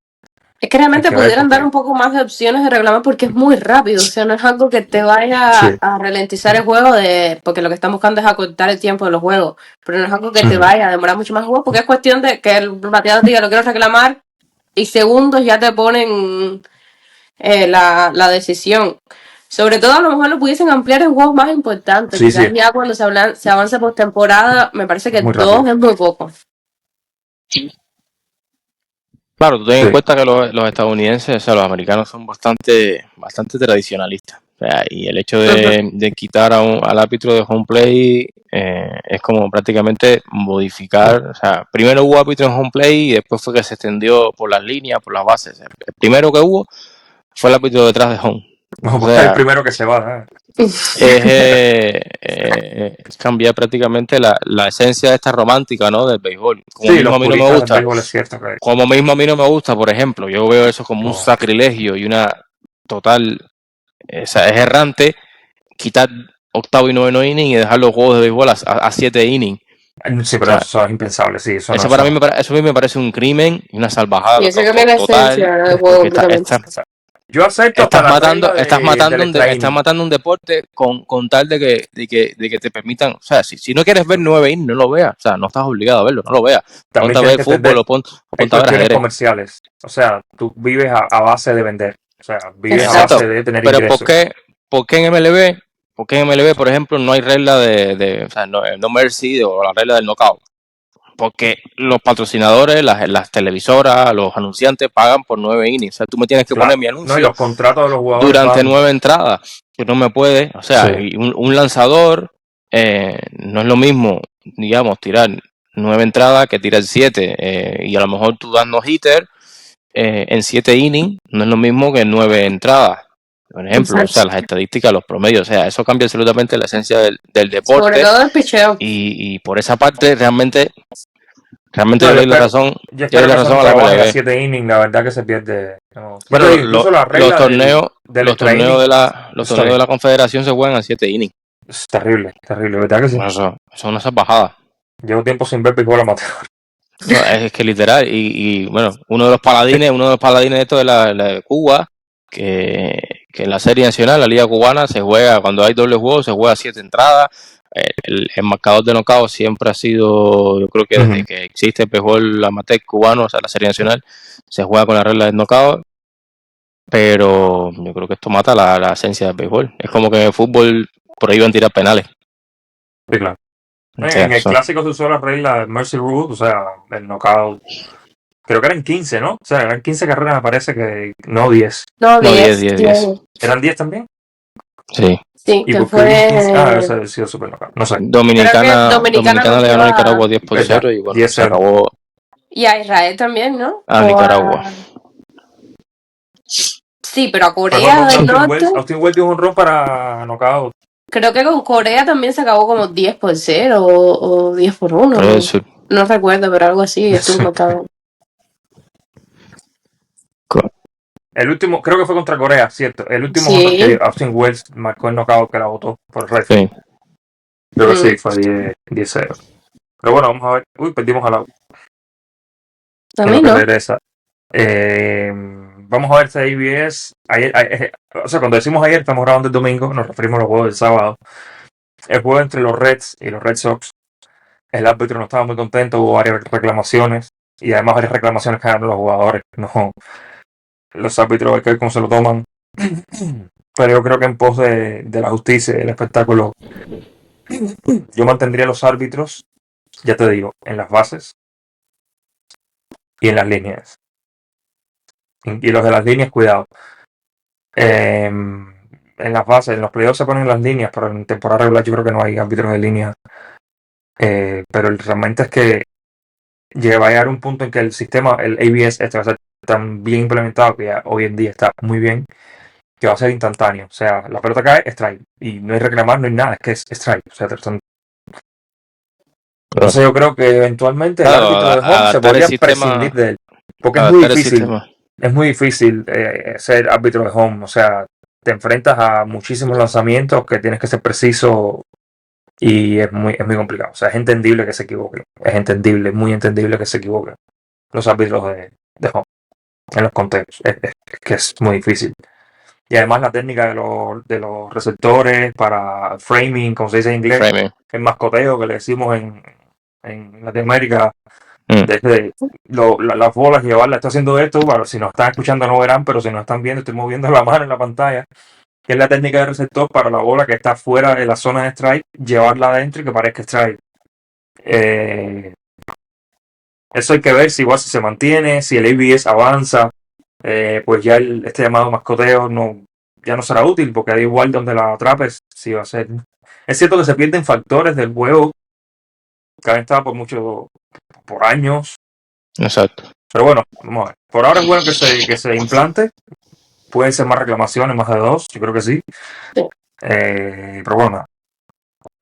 B: Es que realmente
A: Hay que ver
B: pudieran dar
A: porque-
B: un poco más de opciones de reclamar porque es muy rápido, o sea, no es algo que te vaya
A: Sí.
B: a ralentizar el juego porque lo que están buscando es acortar el tiempo de los juegos, pero no es algo que te
A: Ujú.
B: vaya a demorar mucho más el juego porque es cuestión de que el bateador diga lo quiero reclamar y segundos ya te ponen la decisión. Sobre todo a lo mejor lo pudiesen ampliar en juegos más importantes,
A: Sí,
B: quizás
A: sí.
B: ya cuando se avance por temporada, me parece que
A: Muy
B: 2
A: rápido.
B: es muy poco.
C: Claro, tú ten en
A: Sí.
C: cuenta que los estadounidenses, o sea, los americanos son bastante tradicionalistas. O sea, y el hecho de quitar al árbitro de home play es como prácticamente modificar. O sea, primero hubo árbitro en home play y después fue que se extendió por las líneas, por las bases. El primero que hubo fue el árbitro detrás de home.
A: Vamos
C: O
A: a buscar el
C: sea,
A: primero que se va.
C: es cambiar prácticamente la esencia esta romántica, ¿no? Del béisbol. Como
A: Sí,
C: mismo
A: los
C: a mí no me
A: puristas del
C: gusta.
A: béisbol es cierto que
C: Como mismo a mí no me gusta, por ejemplo, yo veo eso como un
A: Oh.
C: sacrilegio y una total, o sea, es errante quitar octavo y noveno inning y dejar los juegos de béisbol a 7 innings.
A: Sí,
C: O
A: pero
C: sea,
A: eso es impensable, sí. Eso
C: eso
A: no,
C: para
A: eso
C: mí eso a mí me parece un crimen y una salvajada
B: Y eso cambia la esencia del juego
C: porque
B: completamente.
A: Yo acepto hasta la regla del extra
C: estás
A: inning.
C: matando un deporte con tal de que te permitan, o sea, si no quieres ver 9 innings, no lo veas, o sea, no estás obligado a verlo, no lo veas.
A: También
C: Ponte a
A: tienes
C: ver
A: que
C: fútbol
A: entender,
C: o
A: hay
C: ponte a ver
A: cuestiones
C: ajedrez.
A: comerciales. O sea, tú vives a base de vender. O sea, vives a
C: Exacto,
A: base de tener
C: pero
A: ingresos.
C: ¿por qué en MLB? ¿Por qué en MLB, por ejemplo, no hay regla o sea, no mercy o la regla del knockout? Porque los patrocinadores, las televisoras, los anunciantes pagan por 9 innings. O sea, tú me tienes que
A: Claro.
C: poner mi
A: No, y
C: anuncio
A: los contratos de los jugadores
C: durante
A: van.
C: 9 entradas. Que no me puede. O sea,
A: Sí.
C: y un lanzador no es lo mismo, digamos, tirar 9 entradas que tirar 7. Y a lo mejor tú das no-hitter en 7 innings. No es lo mismo que 9 entradas. Por ejemplo, o sea, las estadísticas, los promedios, o sea, eso cambia absolutamente la esencia del
B: Sobre
C: deporte
B: todo el picheo.
C: y por esa parte realmente
A: No,
C: le doy la razón,
A: yo
C: le doy
A: espero
C: la
A: que eso
C: razón
A: no
C: a la
A: trabaje a
C: MLB.
A: 7 innings. La verdad que se pierde. No. Yo
C: Bueno,
A: te digo, incluso la regla del
C: los
A: extra
C: torneos
A: inning.
C: de la
A: Está bien.
C: Confederación se juegan a 7 innings.
A: Es terrible, terrible, ¿verdad que sí?
C: Bueno, eso es una salvajada.
A: Llevo tiempo sin ver béisbol amateur.
C: No, es que literal, y bueno, uno de los paladines de esto de la de Cuba, que que en la Serie Nacional, la Liga Cubana, se juega, cuando hay doble juego, se juega 7 entradas. El marcador de knockout siempre ha sido, yo creo que desde que existe el béisbol amateur cubano, o sea, la Serie Nacional, se juega con la regla del knockout. Pero yo creo que esto mata la esencia del béisbol. Es como que en el fútbol prohíben tirar penales.
A: Sí, claro.
C: O sea,
A: En el clásico se usó la regla Mercy Rule, o sea, el knockout. Creo que eran 15, ¿no? O sea, eran 15 carreras, me parece que no 10.
B: No,
C: No, 10.
B: 10.
A: ¿Eran 10 también?
C: Sí.
B: Sí,
A: ¿Y
B: que
A: por qué hubo 15?
B: fue...
A: Ese ha sido super knockout. No sé.
C: Dominicana
B: Dominicana
C: le ganó a
B: nos
C: Nicaragua
B: lleva-
C: 10-0 y bueno,
A: 10-0.
C: se acabó
B: Y a Israel también, ¿no?
C: a
B: O
C: Nicaragua.
B: Sí, pero a
A: Por
B: Corea del
A: ejemplo,
B: Norte...
A: Austin Wells dio un run para knockout.
B: Creo que con Corea también se acabó como 10-0 o 10-1.
C: Pero eso,
B: No recuerdo, pero algo así estuvo
A: Sí.
B: marcado.
A: El último, creo que fue contra Corea, cierto. El último
B: Sí.
A: home run que Austin Wells marcó el knockout que la votó por el resto.
C: sí.
A: Creo que sí, fue 10-0. Pero bueno, vamos a ver. Uy, perdimos a la
B: También,
A: que
B: ¿no?
A: regresa. Vamos a ver si ABS. O sea, cuando decimos ayer, estamos grabando el domingo, nos referimos a los juegos del sábado. El juego entre los Reds y los Red Sox. El árbitro no estaba muy contento, hubo varias reclamaciones. Y además varias reclamaciones que ganaron los jugadores. No, los árbitros hay que ver cómo se lo toman. Pero yo creo que en pos de la justicia y el espectáculo, yo mantendría los árbitros, ya te digo, en las bases y en las líneas. Y los de las líneas, cuidado. En las bases, en los playoffs se ponen las líneas, pero en temporada regular yo creo que no hay árbitros de línea. Pero realmente es que va a llegar un punto en que el sistema, el ABS, va a ser tan bien implementado que ya hoy en día está muy bien, que va a ser instantáneo. O sea, la pelota cae, strike. Y no hay reclamar, no hay nada, es que es strike. O sea, entonces yo creo que eventualmente el árbitro de home se podría prescindir de él. Porque es muy difícil. Es muy difícil ser árbitro de home. O sea, te enfrentas a muchísimos lanzamientos que tienes que ser preciso y es muy complicado. O sea, es entendible que se equivoque. Es entendible, muy entendible que se equivoquen los árbitros de home en los conteos. Es que es muy difícil. Y además la técnica de los receptores para framing, como se dice en inglés,
C: Framing.
A: el mascoteo que le decimos en Latinoamérica, desde las bolas, llevarlas, estoy haciendo esto, bueno, si nos están escuchando no verán, pero si nos están viendo, estoy moviendo la mano en la pantalla, que es la técnica de receptor para la bola que está fuera de la zona de strike, llevarla adentro y que parezca strike. Eso hay que ver si igual si se mantiene, si el ABS avanza, pues ya este llamado mascoteo ya no será útil, porque da igual donde la atrapes, si va a ser. Es cierto que se pierden factores del juego que han estado por años.
C: Exacto.
A: Pero bueno, vamos a ver. Por ahora es bueno que se implante. Pueden ser más reclamaciones, más de 2, yo creo que sí.
B: Sí.
A: Pero bueno, nada.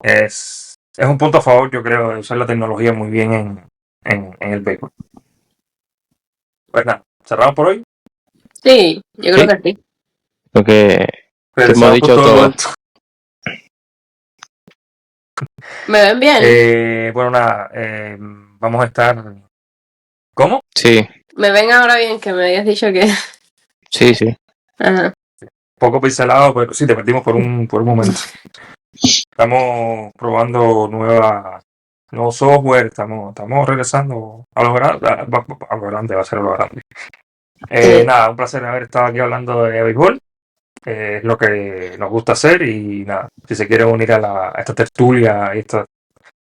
A: Es un punto a favor, yo creo, de usar la tecnología muy bien en el béisbol. Pues nada, cerramos por hoy.
B: Sí, yo creo que sí.
C: Porque
A: Pero
C: hemos dicho todo.
B: ¿Me ven bien?
A: Bueno, nada, vamos a estar. ¿Cómo?
C: Sí,
B: ¿Me ven ahora bien? Que me habías dicho que...
C: sí, sí.
B: Ajá.
A: Poco pincelado, pero sí, te perdimos por un momento. Estamos probando nuevo software, estamos regresando a lo grande, a lo grande, va a ser a lo grande. Nada, un placer haber estado aquí hablando de béisbol. Es lo que nos gusta hacer y nada, si se quiere unir a esta tertulia y estos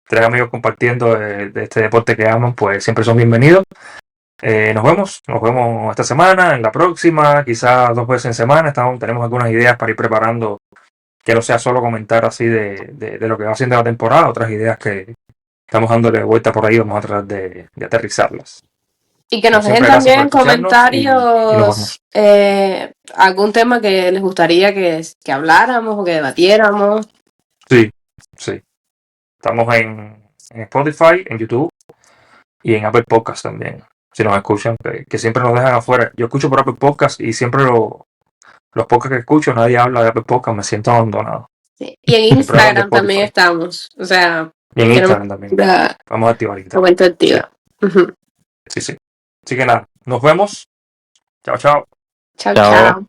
A: 3 amigos compartiendo de este deporte que aman, pues siempre son bienvenidos. Nos vemos esta semana, en la próxima, quizás 2 veces en semana. Tenemos algunas ideas para ir preparando, que no sea solo comentar así de lo que va haciendo la temporada, otras ideas que estamos dándole vuelta por ahí, vamos a tratar de aterrizarlas.
B: Y que nos
A: Como
B: dejen
A: siempre, gracias
B: también
A: por escucharnos y nos
B: comentarios, algún tema que les gustaría que habláramos o que debatiéramos.
A: Sí. Estamos en Spotify, en YouTube y en Apple Podcast también. Si nos escuchan, que siempre nos dejan afuera. Yo escucho por Apple Podcast y siempre los podcasts que escucho, nadie habla de Apple Podcast, me siento abandonado.
B: Sí. Y en Instagram también estamos. O sea,
A: y en Instagram también. Vamos a activar Instagram.
B: Momento activo.
A: Sí. Así que nada, nos vemos. Chao.
B: Chao.